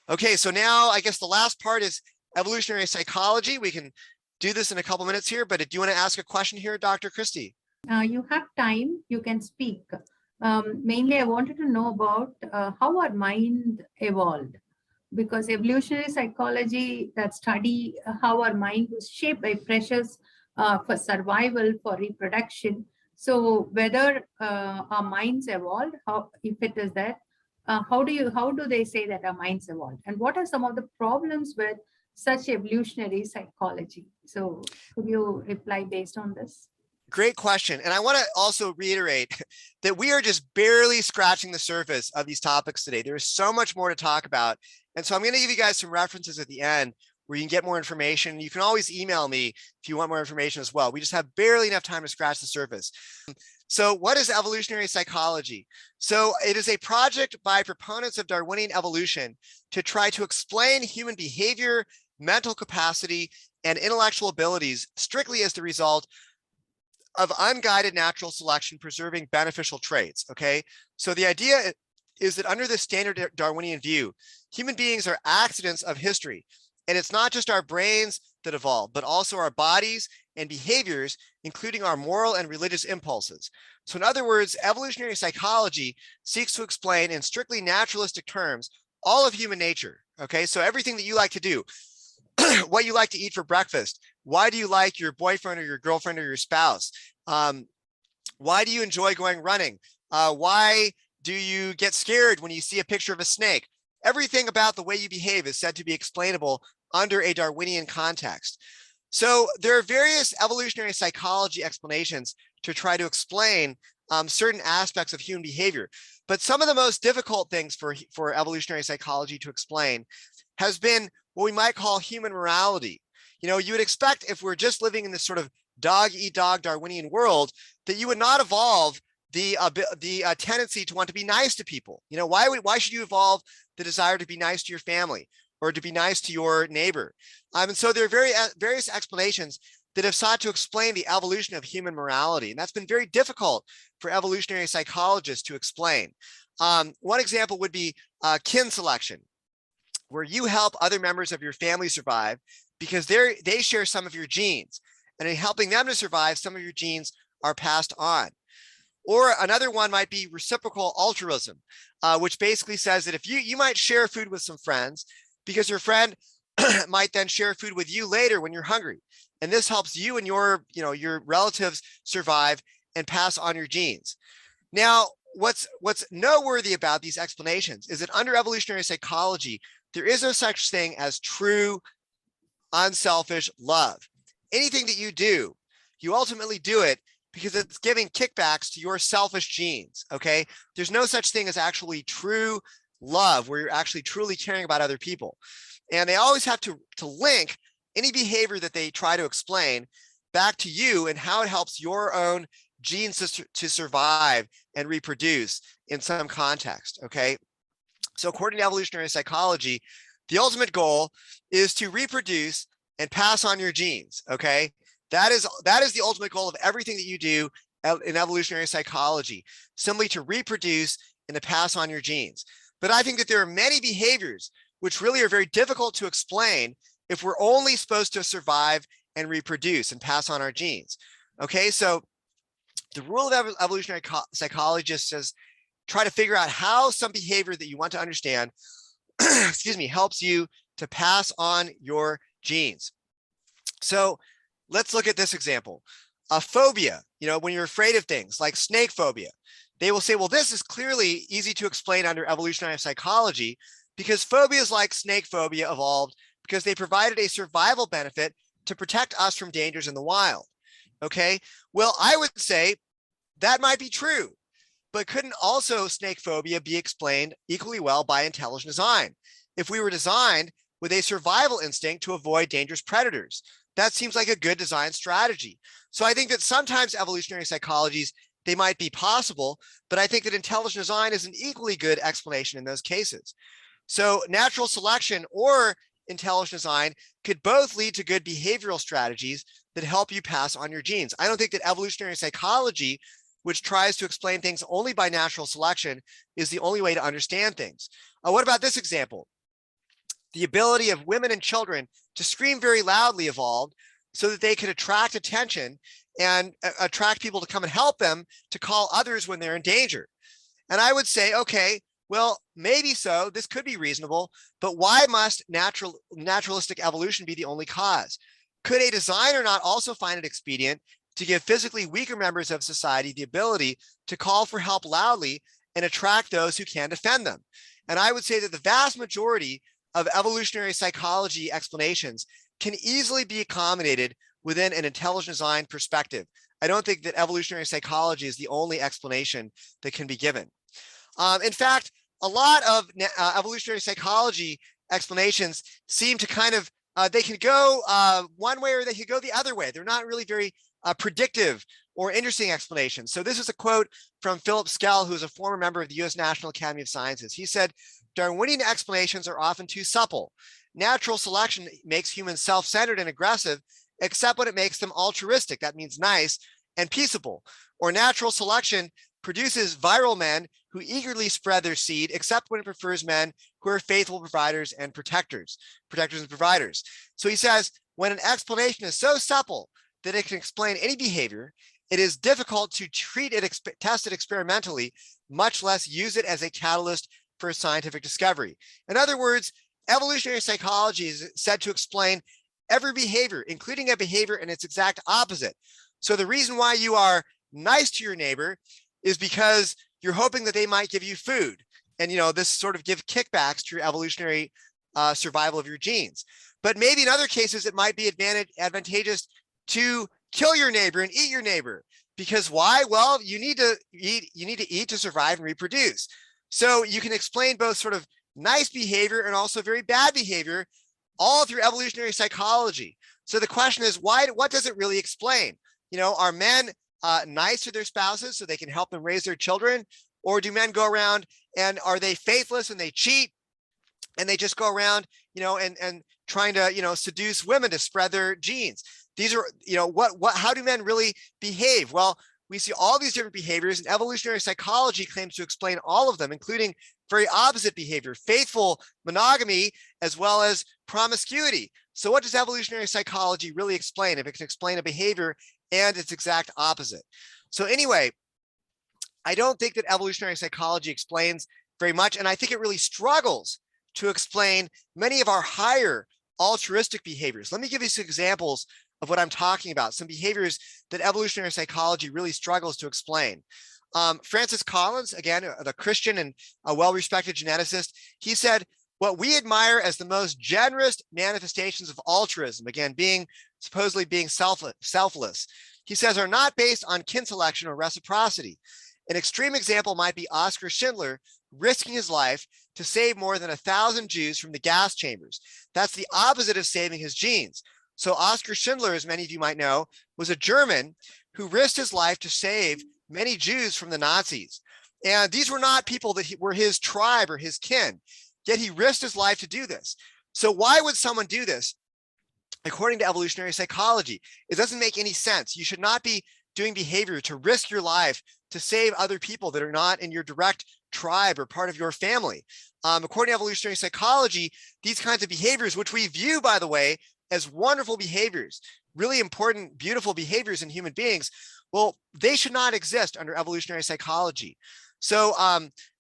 Okay, so now I guess the last part is evolutionary psychology. We can do this in a couple minutes here, but do you want to ask a question here, Dr. Christie? You have time, you can speak. Mainly, I wanted to know about how our mind evolved, because evolutionary psychology that study how our mind was shaped by pressures for survival, for reproduction. So whether our minds evolved, how, if it is that, how do they say that our minds evolved? And what are some of the problems with such evolutionary psychology? So could you reply based on this? Great question. And I want to also reiterate that we are just barely scratching the surface of these topics today. There is so much more to talk about. And so I'm going to give you guys some references at the end where you can get more information. You can always email me if you want more information as well. We just have barely enough time to scratch the surface. So what is evolutionary psychology? So it is a project by proponents of Darwinian evolution to try to explain human behavior, mental capacity, and intellectual abilities strictly as the result of unguided natural selection preserving beneficial traits, okay? So the idea is that under the standard Darwinian view, human beings are accidents of history. And it's not just our brains that evolve, but also our bodies and behaviors, including our moral and religious impulses. So in other words, evolutionary psychology seeks to explain in strictly naturalistic terms all of human nature, okay? So everything that you like to do, what you like to eat for breakfast, why do you like your boyfriend or your girlfriend or your spouse? Why do you enjoy going running? Why do you get scared when you see a picture of a snake? Everything about the way you behave is said to be explainable under a Darwinian context. So there are various evolutionary psychology explanations to try to explain certain aspects of human behavior. But some of the most difficult things for evolutionary psychology to explain has been what we might call human morality. You know, you would expect if we're just living in this sort of dog-eat-dog Darwinian world that you would not evolve the tendency to want to be nice to people. You know, why should you evolve the desire to be nice to your family or to be nice to your neighbor? And so there are various explanations that have sought to explain the evolution of human morality. And that's been very difficult for evolutionary psychologists to explain. One example would be kin selection, where you help other members of your family survive because they share some of your genes. And in helping them to survive, some of your genes are passed on. Or another one might be reciprocal altruism, which basically says that if you might share food with some friends because your friend might then share food with you later when you're hungry. And this helps you and your relatives survive and pass on your genes. Now, what's noteworthy about these explanations is that under evolutionary psychology, there is no such thing as true, unselfish love. Anything that you do, you ultimately do it because it's giving kickbacks to your selfish genes, okay? There's no such thing as actually true love where you're actually truly caring about other people. And they always have to link any behavior that they try to explain back to you and how it helps your own genes to survive and reproduce in some context, okay? So according to evolutionary psychology, the ultimate goal is to reproduce and pass on your genes, okay? That is the ultimate goal of everything that you do in evolutionary psychology, simply to reproduce and to pass on your genes. But I think that there are many behaviors which really are very difficult to explain if we're only supposed to survive and reproduce and pass on our genes. Okay, so the rule of evolutionary psychology says try to figure out how some behavior that you want to understand, excuse me, helps you to pass on your genes. So let's look at this example. A phobia, you know, when you're afraid of things like snake phobia, they will say, well, this is clearly easy to explain under evolutionary psychology because phobias like snake phobia evolved because they provided a survival benefit to protect us from dangers in the wild. Okay, well, I would say that might be true, but couldn't also snake phobia be explained equally well by intelligent design? If we were designed with a survival instinct to avoid dangerous predators, that seems like a good design strategy. So I think that sometimes evolutionary psychologies, they might be possible, but I think that intelligent design is an equally good explanation in those cases. So natural selection or intelligent design could both lead to good behavioral strategies that help you pass on your genes. I don't think that evolutionary psychology, which tries to explain things only by natural selection, is the only way to understand things. What about this example? The ability of women and children to scream very loudly evolved so that they could attract attention and attract people to come and help them to call others when they're in danger. And I would say, okay, well, maybe so, this could be reasonable, but why must naturalistic evolution be the only cause? Could a designer not also find it expedient to give physically weaker members of society the ability to call for help loudly and attract those who can defend them? And I would say that the vast majority of evolutionary psychology explanations can easily be accommodated within an intelligent design perspective. I don't think that evolutionary psychology is the only explanation that can be given. In fact, a lot of evolutionary psychology explanations seem to kind of, they can go one way or they can go the other way. They're not really very predictive or interesting explanations. So this is a quote from Philip Skell, who is a former member of the US National Academy of Sciences. He said, "Darwinian explanations are often too supple. Natural selection makes humans self-centered and aggressive, except when it makes them altruistic, that means nice, and peaceable. Or natural selection produces viral men who eagerly spread their seed, except when it prefers men who are faithful providers and protectors and providers." So he says, when an explanation is so supple that it can explain any behavior, it is difficult to test it experimentally, much less use it as a catalyst for scientific discovery. In other words, evolutionary psychology is said to explain every behavior, including a behavior in its exact opposite. So the reason why you are nice to your neighbor is because you're hoping that they might give you food. And, this sort of give kickbacks to your evolutionary survival of your genes. But maybe in other cases, it might be advantageous to kill your neighbor and eat your neighbor. Because why? Well, you need to eat to survive and reproduce. So you can explain both sort of nice behavior and also very bad behavior all through evolutionary psychology. So the question is, what does it really explain? Are men nice to their spouses so they can help them raise their children? Or do men go around and are they faithless and they cheat and they just go around, and trying to, seduce women to spread their genes? These are, how do men really behave? Well, we see all these different behaviors, and evolutionary psychology claims to explain all of them, including very opposite behavior, faithful monogamy, as well as promiscuity. So what does evolutionary psychology really explain if it can explain a behavior and its exact opposite? So anyway, I don't think that evolutionary psychology explains very much, and I think it really struggles to explain many of our higher altruistic behaviors. Let me give you some examples of what I'm talking about, some behaviors that evolutionary psychology really struggles to explain. Francis Collins, again, the Christian and a well-respected geneticist, he said, what we admire as the most generous manifestations of altruism, again, supposedly being selfless, he says, are not based on kin selection or reciprocity. An extreme example might be Oskar Schindler risking his life to save more than 1,000 Jews from the gas chambers. That's the opposite of saving his genes. So Oskar Schindler, as many of you might know, was a German who risked his life to save many Jews from the Nazis. And these were not people that were his tribe or his kin, yet he risked his life to do this. So why would someone do this? According to evolutionary psychology, it doesn't make any sense. You should not be doing behavior to risk your life to save other people that are not in your direct tribe or part of your family. According to evolutionary psychology, these kinds of behaviors, which we view, by the way, as wonderful behaviors, really important, beautiful behaviors in human beings, well, they should not exist under evolutionary psychology. So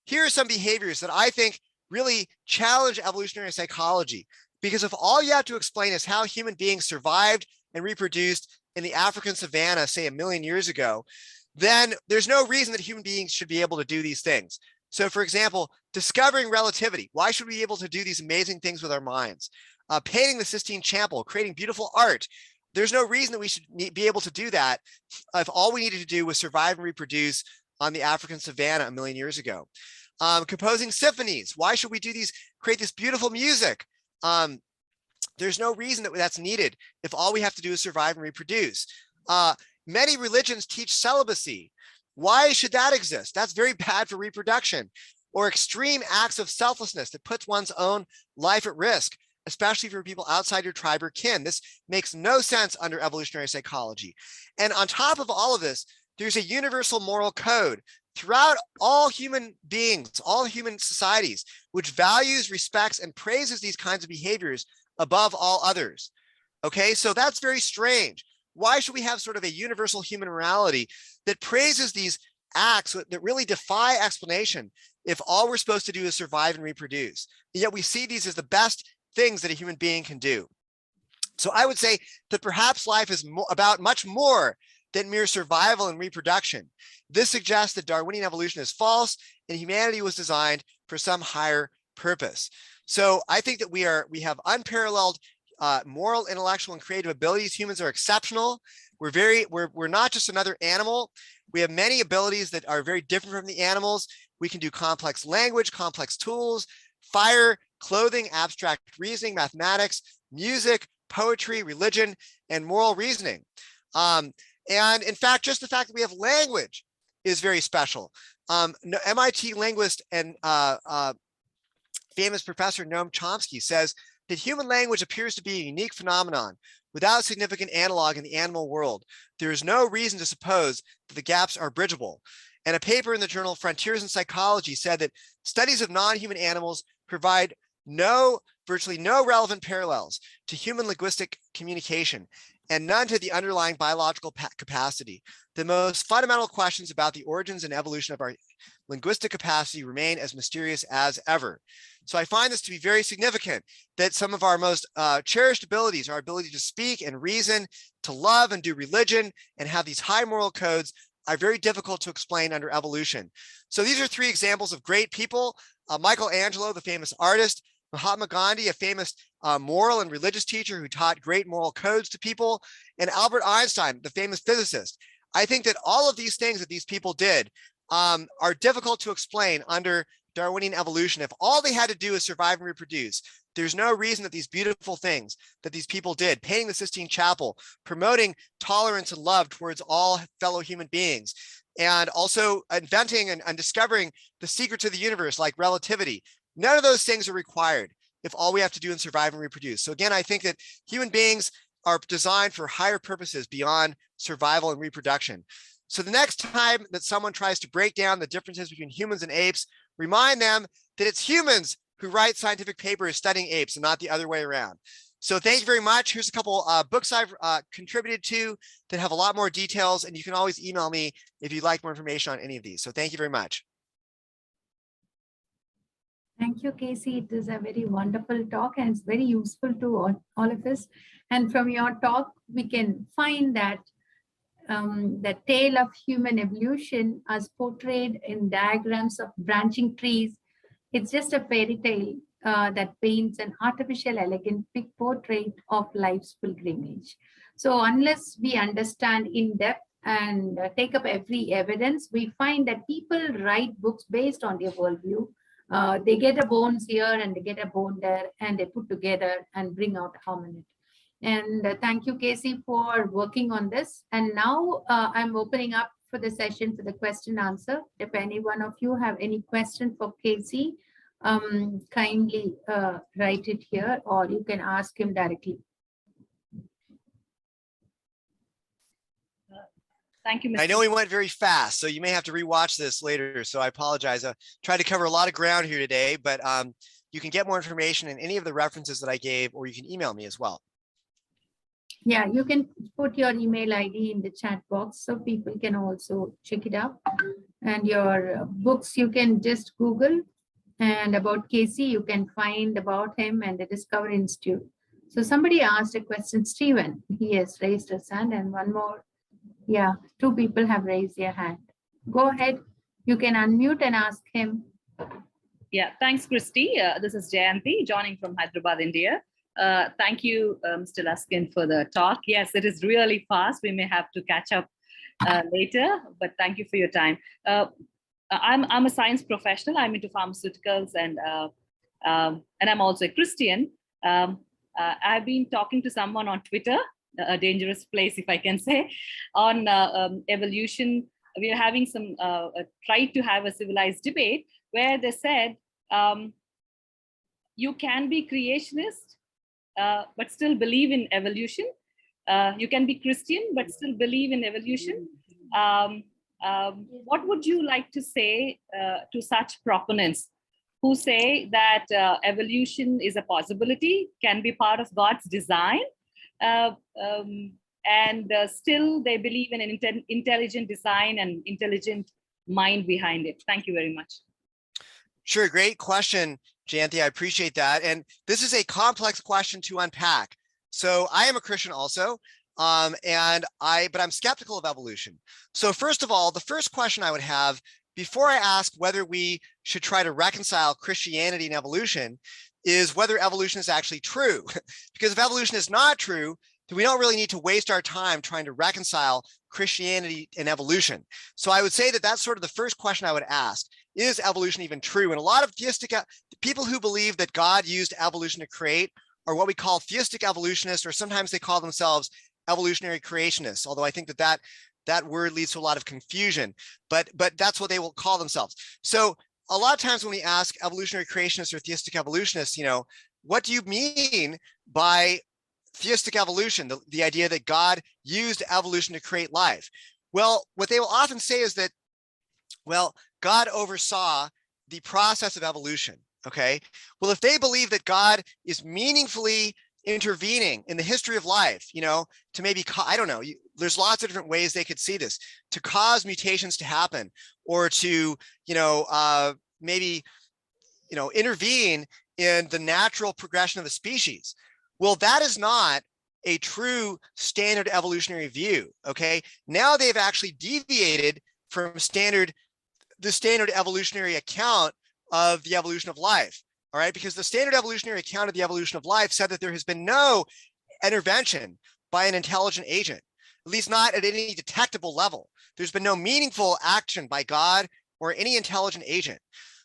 here are some behaviors that I think really challenge evolutionary psychology, because if all you have to explain is how human beings survived and reproduced in the African savanna, say 1 million years ago, then there's no reason that human beings should be able to do these things. So for example, discovering relativity. Why should we be able to do these amazing things with our minds? Painting the Sistine Chapel, creating beautiful art. There's no reason that we should be able to do that if all we needed to do was survive and reproduce on the African savanna 1 million years ago. Composing symphonies. Why should we do create this beautiful music? There's no reason that that's needed if all we have to do is survive and reproduce. Many religions teach celibacy. Why should that exist? That's very bad for reproduction. Or extreme acts of selflessness that puts one's own life at risk, especially for people outside your tribe or kin. This makes no sense under evolutionary psychology. And on top of all of this, there's a universal moral code throughout all human beings, all human societies, which values, respects, and praises these kinds of behaviors above all others. Okay, so that's very strange. Why should we have sort of a universal human morality that praises these acts that really defy explanation if all we're supposed to do is survive and reproduce? And yet we see these as the best things that a human being can do. So I would say that perhaps life is about much more than mere survival and reproduction. This suggests that Darwinian evolution is false and humanity was designed for some higher purpose. So I think that we have unparalleled moral, intellectual, and creative abilities. Humans are exceptional. We're not just another animal. We have many abilities that are very different from the animals. We can do complex language, complex tools, fire, clothing, abstract reasoning, mathematics, music, poetry, religion, and moral reasoning. And in fact, just the fact that we have language is very special. MIT linguist and famous professor Noam Chomsky says that human language appears to be a unique phenomenon without significant analog in the animal world. There is no reason to suppose that the gaps are bridgeable. And a paper in the journal Frontiers in Psychology said that studies of non-human animals provide virtually no relevant parallels to human linguistic communication and none to the underlying biological capacity. The most fundamental questions about the origins and evolution of our linguistic capacity remain as mysterious as ever. So I find this to be very significant, that some of our most cherished abilities, our ability to speak and reason, to love and do religion, and have these high moral codes, are very difficult to explain under evolution. So these are three examples of great people. Michelangelo, the famous artist, Mahatma Gandhi, a famous moral and religious teacher who taught great moral codes to people, and Albert Einstein, the famous physicist. I think that all of these things that these people did are difficult to explain under Darwinian evolution. If all they had to do is survive and reproduce, there's no reason that these beautiful things that these people did, painting the Sistine Chapel, promoting tolerance and love towards all fellow human beings, and also inventing and discovering the secrets of the universe like relativity, none of those things are required if all we have to do is survive and reproduce. So again, I think that human beings are designed for higher purposes beyond survival and reproduction. So the next time that someone tries to break down the differences between humans and apes, remind them that it's humans who write scientific papers studying apes and not the other way around. So thank you very much. Here's a couple books I've contributed to that have a lot more details, and you can always email me if you'd like more information on any of these. So thank you very much. Thank you, Casey. It is a very wonderful talk and it's very useful to all of us. And from your talk, we can find that the tale of human evolution as portrayed in diagrams of branching trees, it's just a fairy tale that paints an artificial, elegant portrait of life's pilgrimage. So unless we understand in depth and take up every evidence, we find that people write books based on their worldview. They get a bones here and they get a bone there and they put together and bring out Hominid. And thank you, Casey, for working on this. And now I'm opening up for the session for the question answer. If any one of you have any question for Casey, kindly write it here or you can ask him directly. Thank you, Mr. I know we went very fast, so you may have to rewatch this later. So I apologize. I tried to cover a lot of ground here today, but you can get more information in any of the references that I gave, or you can email me as well. Yeah, you can put your email ID in the chat box so people can also check it out. And your books, you can just Google, and about Casey, you can find about him and the Discovery Institute. So somebody asked a question, Stephen, he has raised his hand, and one more. Yeah, two people have raised their hand. Go ahead, you can unmute and ask him. Yeah, thanks, Christie. This is Jayanti, joining from Hyderabad, India. Thank you, Mr. Luskin, for the talk. Yes, it is really fast. We may have to catch up later, but thank you for your time. I'm a science professional. I'm into pharmaceuticals, and I'm also a Christian. I've been talking to someone on Twitter, a dangerous place, if I can say, on evolution. We are having some, tried to have a civilized debate where they said, you can be creationist, but still believe in evolution. You can be Christian, but still believe in evolution. What would you like to say to such proponents who say that evolution is a possibility, can be part of God's design, and still they believe in an intelligent design and intelligent mind behind it? Thank you very much. Sure, great question, Jayanthi. I appreciate that. And this is a complex question to unpack. So I am a Christian also, but I'm skeptical of evolution. So first of all, the first question I would have before I ask whether we should try to reconcile Christianity and evolution is whether evolution is actually true. Because if evolution is not true, then we don't really need to waste our time trying to reconcile Christianity and evolution. So I would say that that's sort of the first question I would ask. Is evolution even true? And a lot of theistic people who believe that God used evolution to create are what we call theistic evolutionists, or sometimes they call themselves evolutionary creationists, although I think that word leads to a lot of confusion, but that's what they will call themselves. So a lot of times when we ask evolutionary creationists or theistic evolutionists, what do you mean by theistic evolution, the idea that God used evolution to create life? Well, what they will often say is that, well, God oversaw the process of evolution, okay? Well, if they believe that God is meaningfully intervening in the history of life, to maybe, I don't know, there's lots of different ways they could see this, to cause mutations to happen, or to, maybe, intervene in the natural progression of the species. Well, that is not a true standard evolutionary view, okay? Now they've actually deviated from the standard evolutionary account of the evolution of life. All right, because the standard evolutionary account of the evolution of life said that there has been no intervention by an intelligent agent, at least not at any detectable level. There's been no meaningful action by God or any intelligent agent.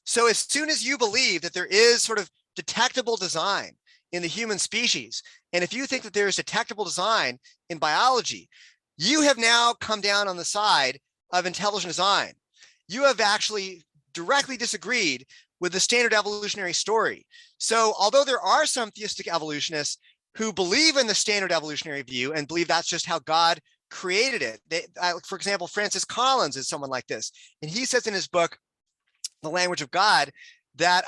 So as soon as you believe that there is sort of detectable design in the human species, and if you think that there is detectable design in biology, you have now come down on the side of intelligent design. You have actually directly disagreed with the standard evolutionary story. So although there are some theistic evolutionists who believe in the standard evolutionary view and believe that's just how God created it, for example, Francis Collins is someone like this, and he says in his book, The Language of God, that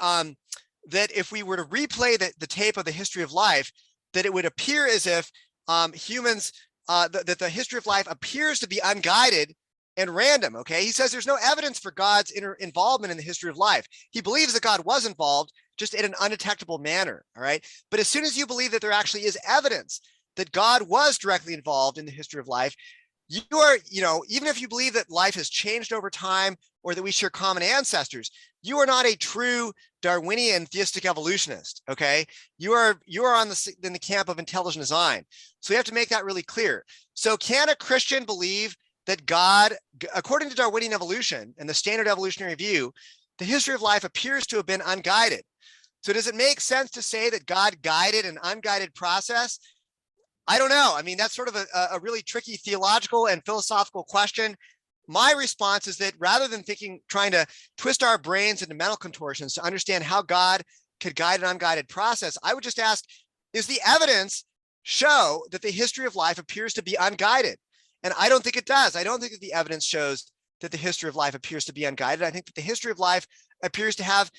that if we were to replay the tape of the history of life, that it would appear as if humans, that the history of life appears to be unguided and random, okay? He says there's no evidence for God's involvement in the history of life. He believes that God was involved, just in an undetectable manner, all right? But as soon as you believe that there actually is evidence that God was directly involved in the history of life, you are, even if you believe that life has changed over time or that we share common ancestors, you are not a true Darwinian theistic evolutionist, okay? You are in the camp of intelligent design. So you have to make that really clear. So can a Christian believe that God, according to Darwinian evolution and the standard evolutionary view, the history of life appears to have been unguided? So does it make sense to say that God guided an unguided process? I don't know. I mean, that's sort of a really tricky theological and philosophical question. My response is that rather than trying to twist our brains into mental contortions to understand how God could guide an unguided process, I would just ask, is the evidence show that the history of life appears to be unguided? And I don't think it does. I don't think that the evidence shows that the history of life appears to be unguided. I think that the history of life appears to have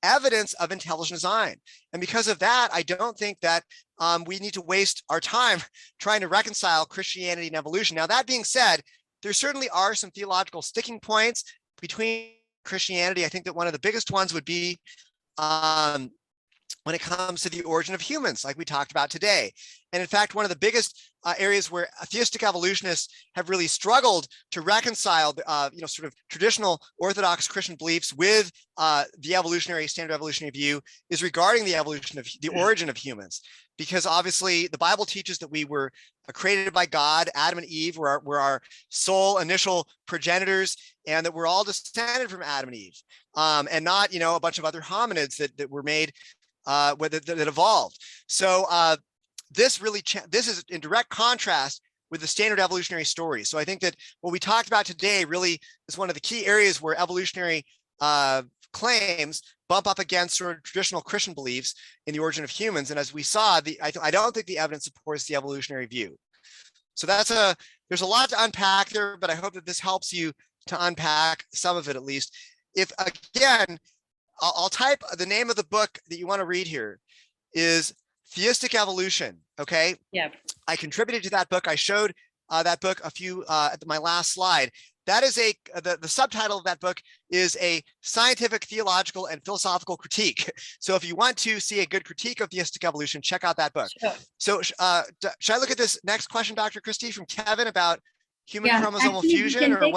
evidence of intelligent design. And because of that, I don't think that we need to waste our time trying to reconcile Christianity and evolution. Now, that being said, there certainly are some theological sticking points between Christianity. I think that one of the biggest ones would be when it comes to the origin of humans, like we talked about today. And in fact, one of the biggest areas where theistic evolutionists have really struggled to reconcile, sort of traditional Orthodox Christian beliefs with the standard evolutionary view is regarding the origin of humans. Because obviously the Bible teaches that we were created by God. Adam and Eve were our sole initial progenitors, and that we're all descended from Adam and Eve, and not, a bunch of other hominids that were made, that evolved. So this is in direct contrast with the standard evolutionary story. So I think that what we talked about today really is one of the key areas where evolutionary claims bump up against sort of traditional Christian beliefs in the origin of humans. And as we saw, I don't think the evidence supports the evolutionary view. So there's a lot to unpack there, but I hope that this helps you to unpack some of it at least. If again, I'll type the name of the book that you want to read here is Theistic Evolution. Okay. Yeah. I contributed to that book. I showed that book at my last slide. That is the subtitle of that book is a scientific, theological, and philosophical critique. So if you want to see a good critique of theistic evolution, check out that book. Sure. So should I look at this next question, Dr. Christie, from Kevin about human chromosomal actually, fusion, or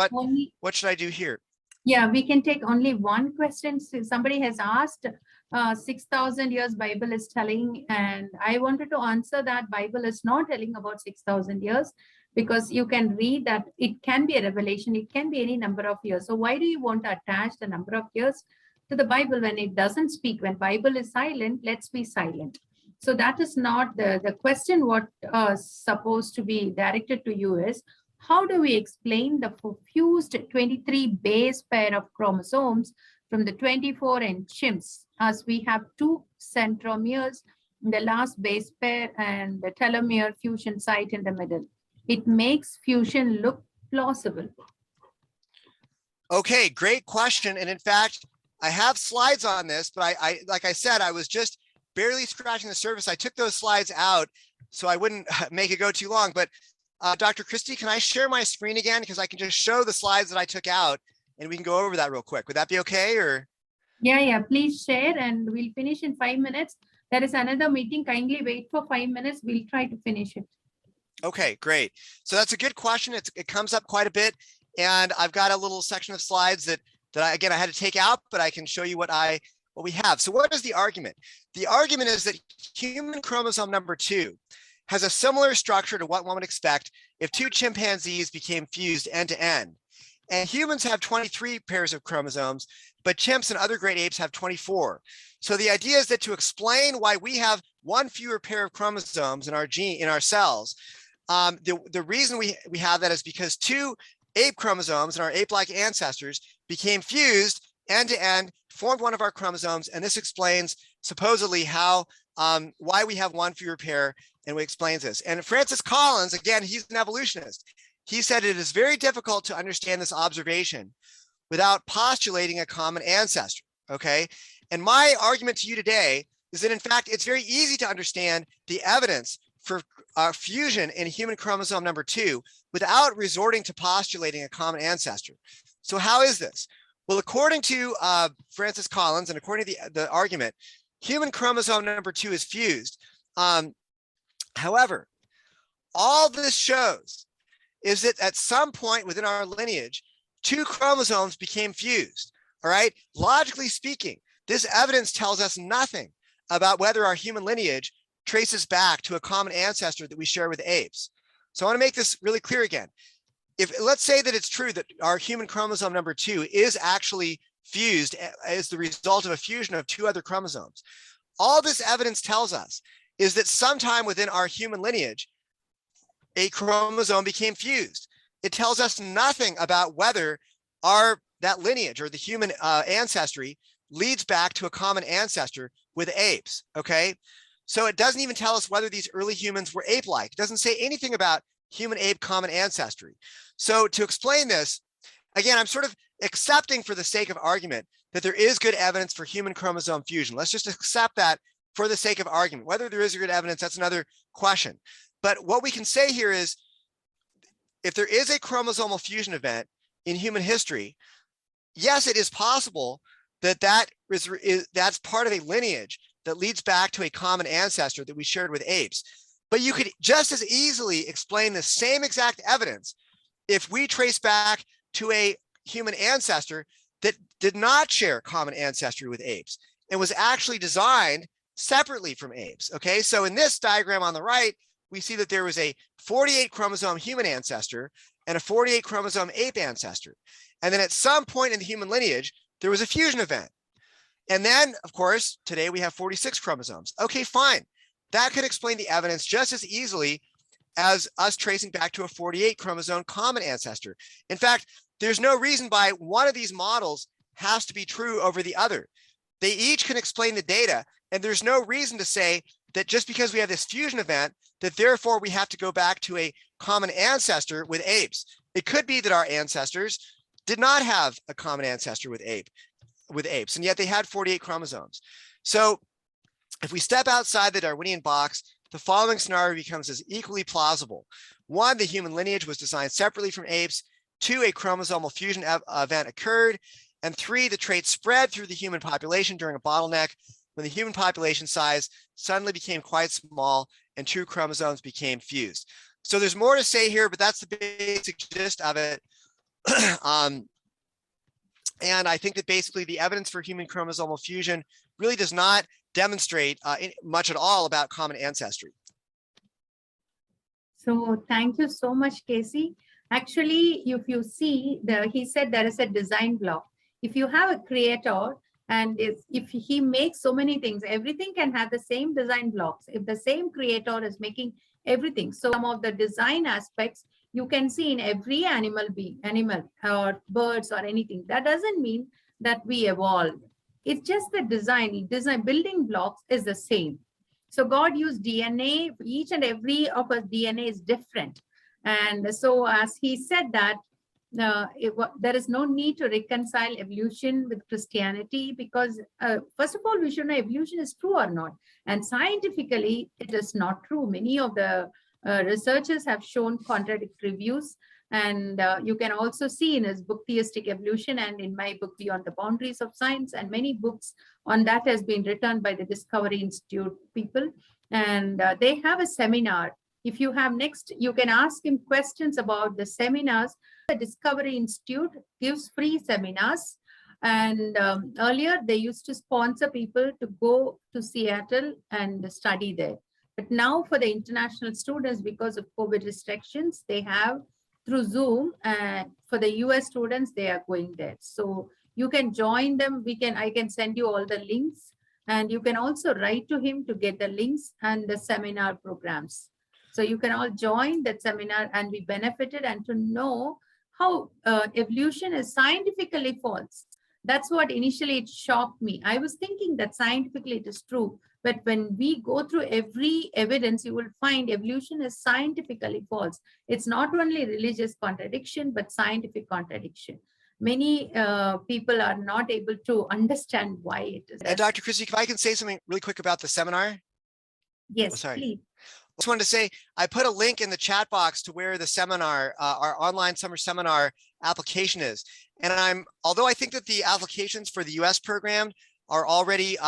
what should I do here? Yeah, we can take only one question. So somebody has asked, 6,000 years Bible is telling, and I wanted to answer that Bible is not telling about 6,000 years, because you can read that it can be a revelation, it can be any number of years. So why do you want to attach the number of years to the Bible when it doesn't speak? When Bible is silent, let's be silent. So that is not the question. What supposed to be directed to you is, how do we explain the fused 23 base pair of chromosomes from the 24 in chimps, as we have 2 centromeres in the last base pair and the telomere fusion site in the middle? It makes fusion look plausible. Okay, great question. And in fact, I have slides on this, but I like I said, I was just barely scratching the surface. I took those slides out so I wouldn't make it go too long. But Dr. Christie, can I share my screen again? Because I can just show the slides that I took out and we can go over that real quick. Would that be okay? Or Yeah, please share and we'll finish in 5 minutes. There is another meeting. Kindly wait for 5 minutes. We'll try to finish it. Okay, great. So that's a good question. It comes up quite a bit. And I've got a little section of slides that I had to take out, but I can show you what we have. So what is the argument? The argument is that human chromosome number 2 has a similar structure to what one would expect if 2 chimpanzees became fused end to end. And humans have 23 pairs of chromosomes, but chimps and other great apes have 24. So the idea is that to explain why we have 1 fewer pair of chromosomes in our cells, the reason we have that is because 2 ape chromosomes in our ape-like ancestors became fused end to end, formed one of our chromosomes, and this explains supposedly why we have 1 fewer pair, and it explains this. And Francis Collins, again, he's an evolutionist. He said it is very difficult to understand this observation without postulating a common ancestor. Okay, and my argument to you today is that in fact it's very easy to understand the evidence for fusion in human chromosome number 2 without resorting to postulating a common ancestor. So how is this? Well, according to Francis Collins and according to the argument, human chromosome number 2 is fused. However, all this shows is that at some point within our lineage, 2 chromosomes became fused. All right, logically speaking, this evidence tells us nothing about whether our human lineage traces back to a common ancestor that we share with apes. So I want to make this really clear again. Let's say that it's true that our human chromosome number 2 is actually fused as the result of a fusion of 2 other chromosomes. All this evidence tells us is that sometime within our human lineage, a chromosome became fused. It tells us nothing about whether that lineage or the human ancestry leads back to a common ancestor with apes, okay? So it doesn't even tell us whether these early humans were ape-like. It doesn't say anything about human-ape common ancestry. So to explain this, again, I'm sort of accepting for the sake of argument that there is good evidence for human chromosome fusion. Let's just accept that for the sake of argument. Whether there is good evidence, that's another question. But what we can say here is, if there is a chromosomal fusion event in human history, yes, it is possible that that's part of a lineage that leads back to a common ancestor that we shared with apes. But you could just as easily explain the same exact evidence if we trace back to a human ancestor that did not share common ancestry with apes and was actually designed separately from apes. Okay, so in this diagram on the right, we see that there was a 48 chromosome human ancestor and a 48 chromosome ape ancestor. And then at some point in the human lineage, there was a fusion event. And then, of course, today we have 46 chromosomes. Okay, fine. that could explain the evidence just as easily as us tracing back to a 48 chromosome common ancestor. In fact, there's no reason why one of these models has to be true over the other. They each can explain the data, and there's no reason to say that just because we have this fusion event, that therefore we have to go back to a common ancestor with apes. It could be that our ancestors did not have a common ancestor with apes, and yet they had 48 chromosomes. So if we step outside the Darwinian box, the following scenario becomes as equally plausible. One, the human lineage was designed separately from apes. Two, a chromosomal fusion event occurred. And three, the trait spread through the human population during a bottleneck when the human population size suddenly became quite small and two chromosomes became fused. So there's more to say here, but that's the basic gist of it. And I think that basically the evidence for human chromosomal fusion really does not demonstrate much at all about common ancestry. So thank you so much, Casey. Actually, if you see, he said there is a design block. If you have a creator and if he makes so many things, everything can have the same design blocks. If the same creator is making everything, so some of the design aspects you can see in every animal or birds or anything. That doesn't mean that we evolved. It's just the design building blocks is the same. So God used DNA. Each and every of us DNA is different. And so as he said that, there is no need to reconcile evolution with Christianity because first of all, we should know evolution is true or not. And scientifically, it is not true. Many of the researchers have shown contradictory views. And you can also see in his book, Theistic Evolution, and in my book, Beyond the Boundaries of Science, and many books on that has been written by the Discovery Institute people. And they have a seminar. If you have next, you can ask him questions about the seminars. The Discovery Institute gives free seminars. And earlier, they used to sponsor people to go to Seattle and study there. But now for the international students, because of COVID restrictions, they have through Zoom. For the US students, they are going there. So you can join them. I can send you all the links. And you can also write to him to get the links and the seminar programs. So you can all join that seminar and be benefited and to know how evolution is scientifically false. That's what initially it shocked me. I was thinking that scientifically it is true. But when we go through every evidence, you will find evolution is scientifically false. It's not only religious contradiction, but scientific contradiction. Many people are not able to understand why it is. And Dr. Christie, if I can say something really quick about the seminar. Yes, please. I just wanted to say, I put a link in the chat box to where the seminar, our online summer seminar application is. And although I think that the applications for the US program are already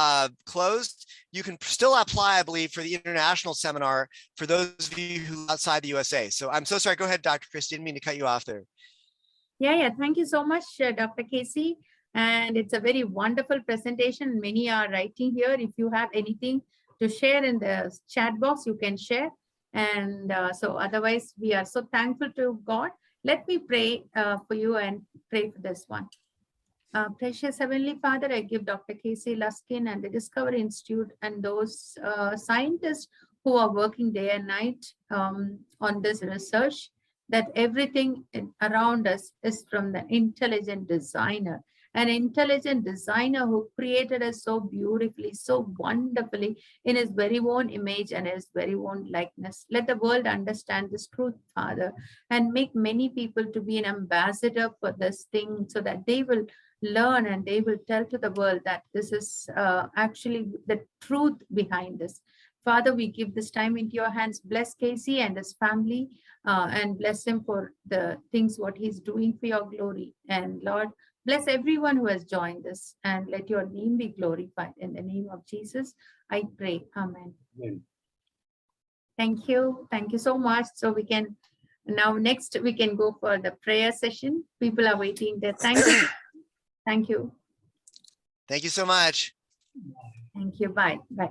closed, you can still apply, I believe, for the international seminar for those of you who are outside the USA. So I'm so sorry. Go ahead, Dr. Christie. Didn't mean to cut you off there. Yeah. Thank you so much, Dr. Casey. And it's a very wonderful presentation. Many are writing here. If you have anything to share in the chat box, you can share. And so otherwise, we are so thankful to God. Let me pray for you and pray for this one. Precious Heavenly Father, I give Dr. Casey Luskin and the Discovery Institute and those scientists who are working day and night on this research, that everything around us is from the intelligent designer. An intelligent designer who created us so beautifully, so wonderfully in his very own image and his very own likeness. Let the world understand this truth, Father, and make many people to be an ambassador for this thing so that they will learn and they will tell to the world that this is actually the truth behind this. Father, we give this time into your hands. Bless Casey and his family and bless him for the things what he's doing for your glory. And Lord, bless everyone who has joined us and let your name be glorified. In the name of Jesus, I pray. Amen. Amen. Thank you. Thank you so much. So we can now next we can go for the prayer session. People are waiting there. Thank you. Thank you. Thank you so much. Thank you. Bye. Bye.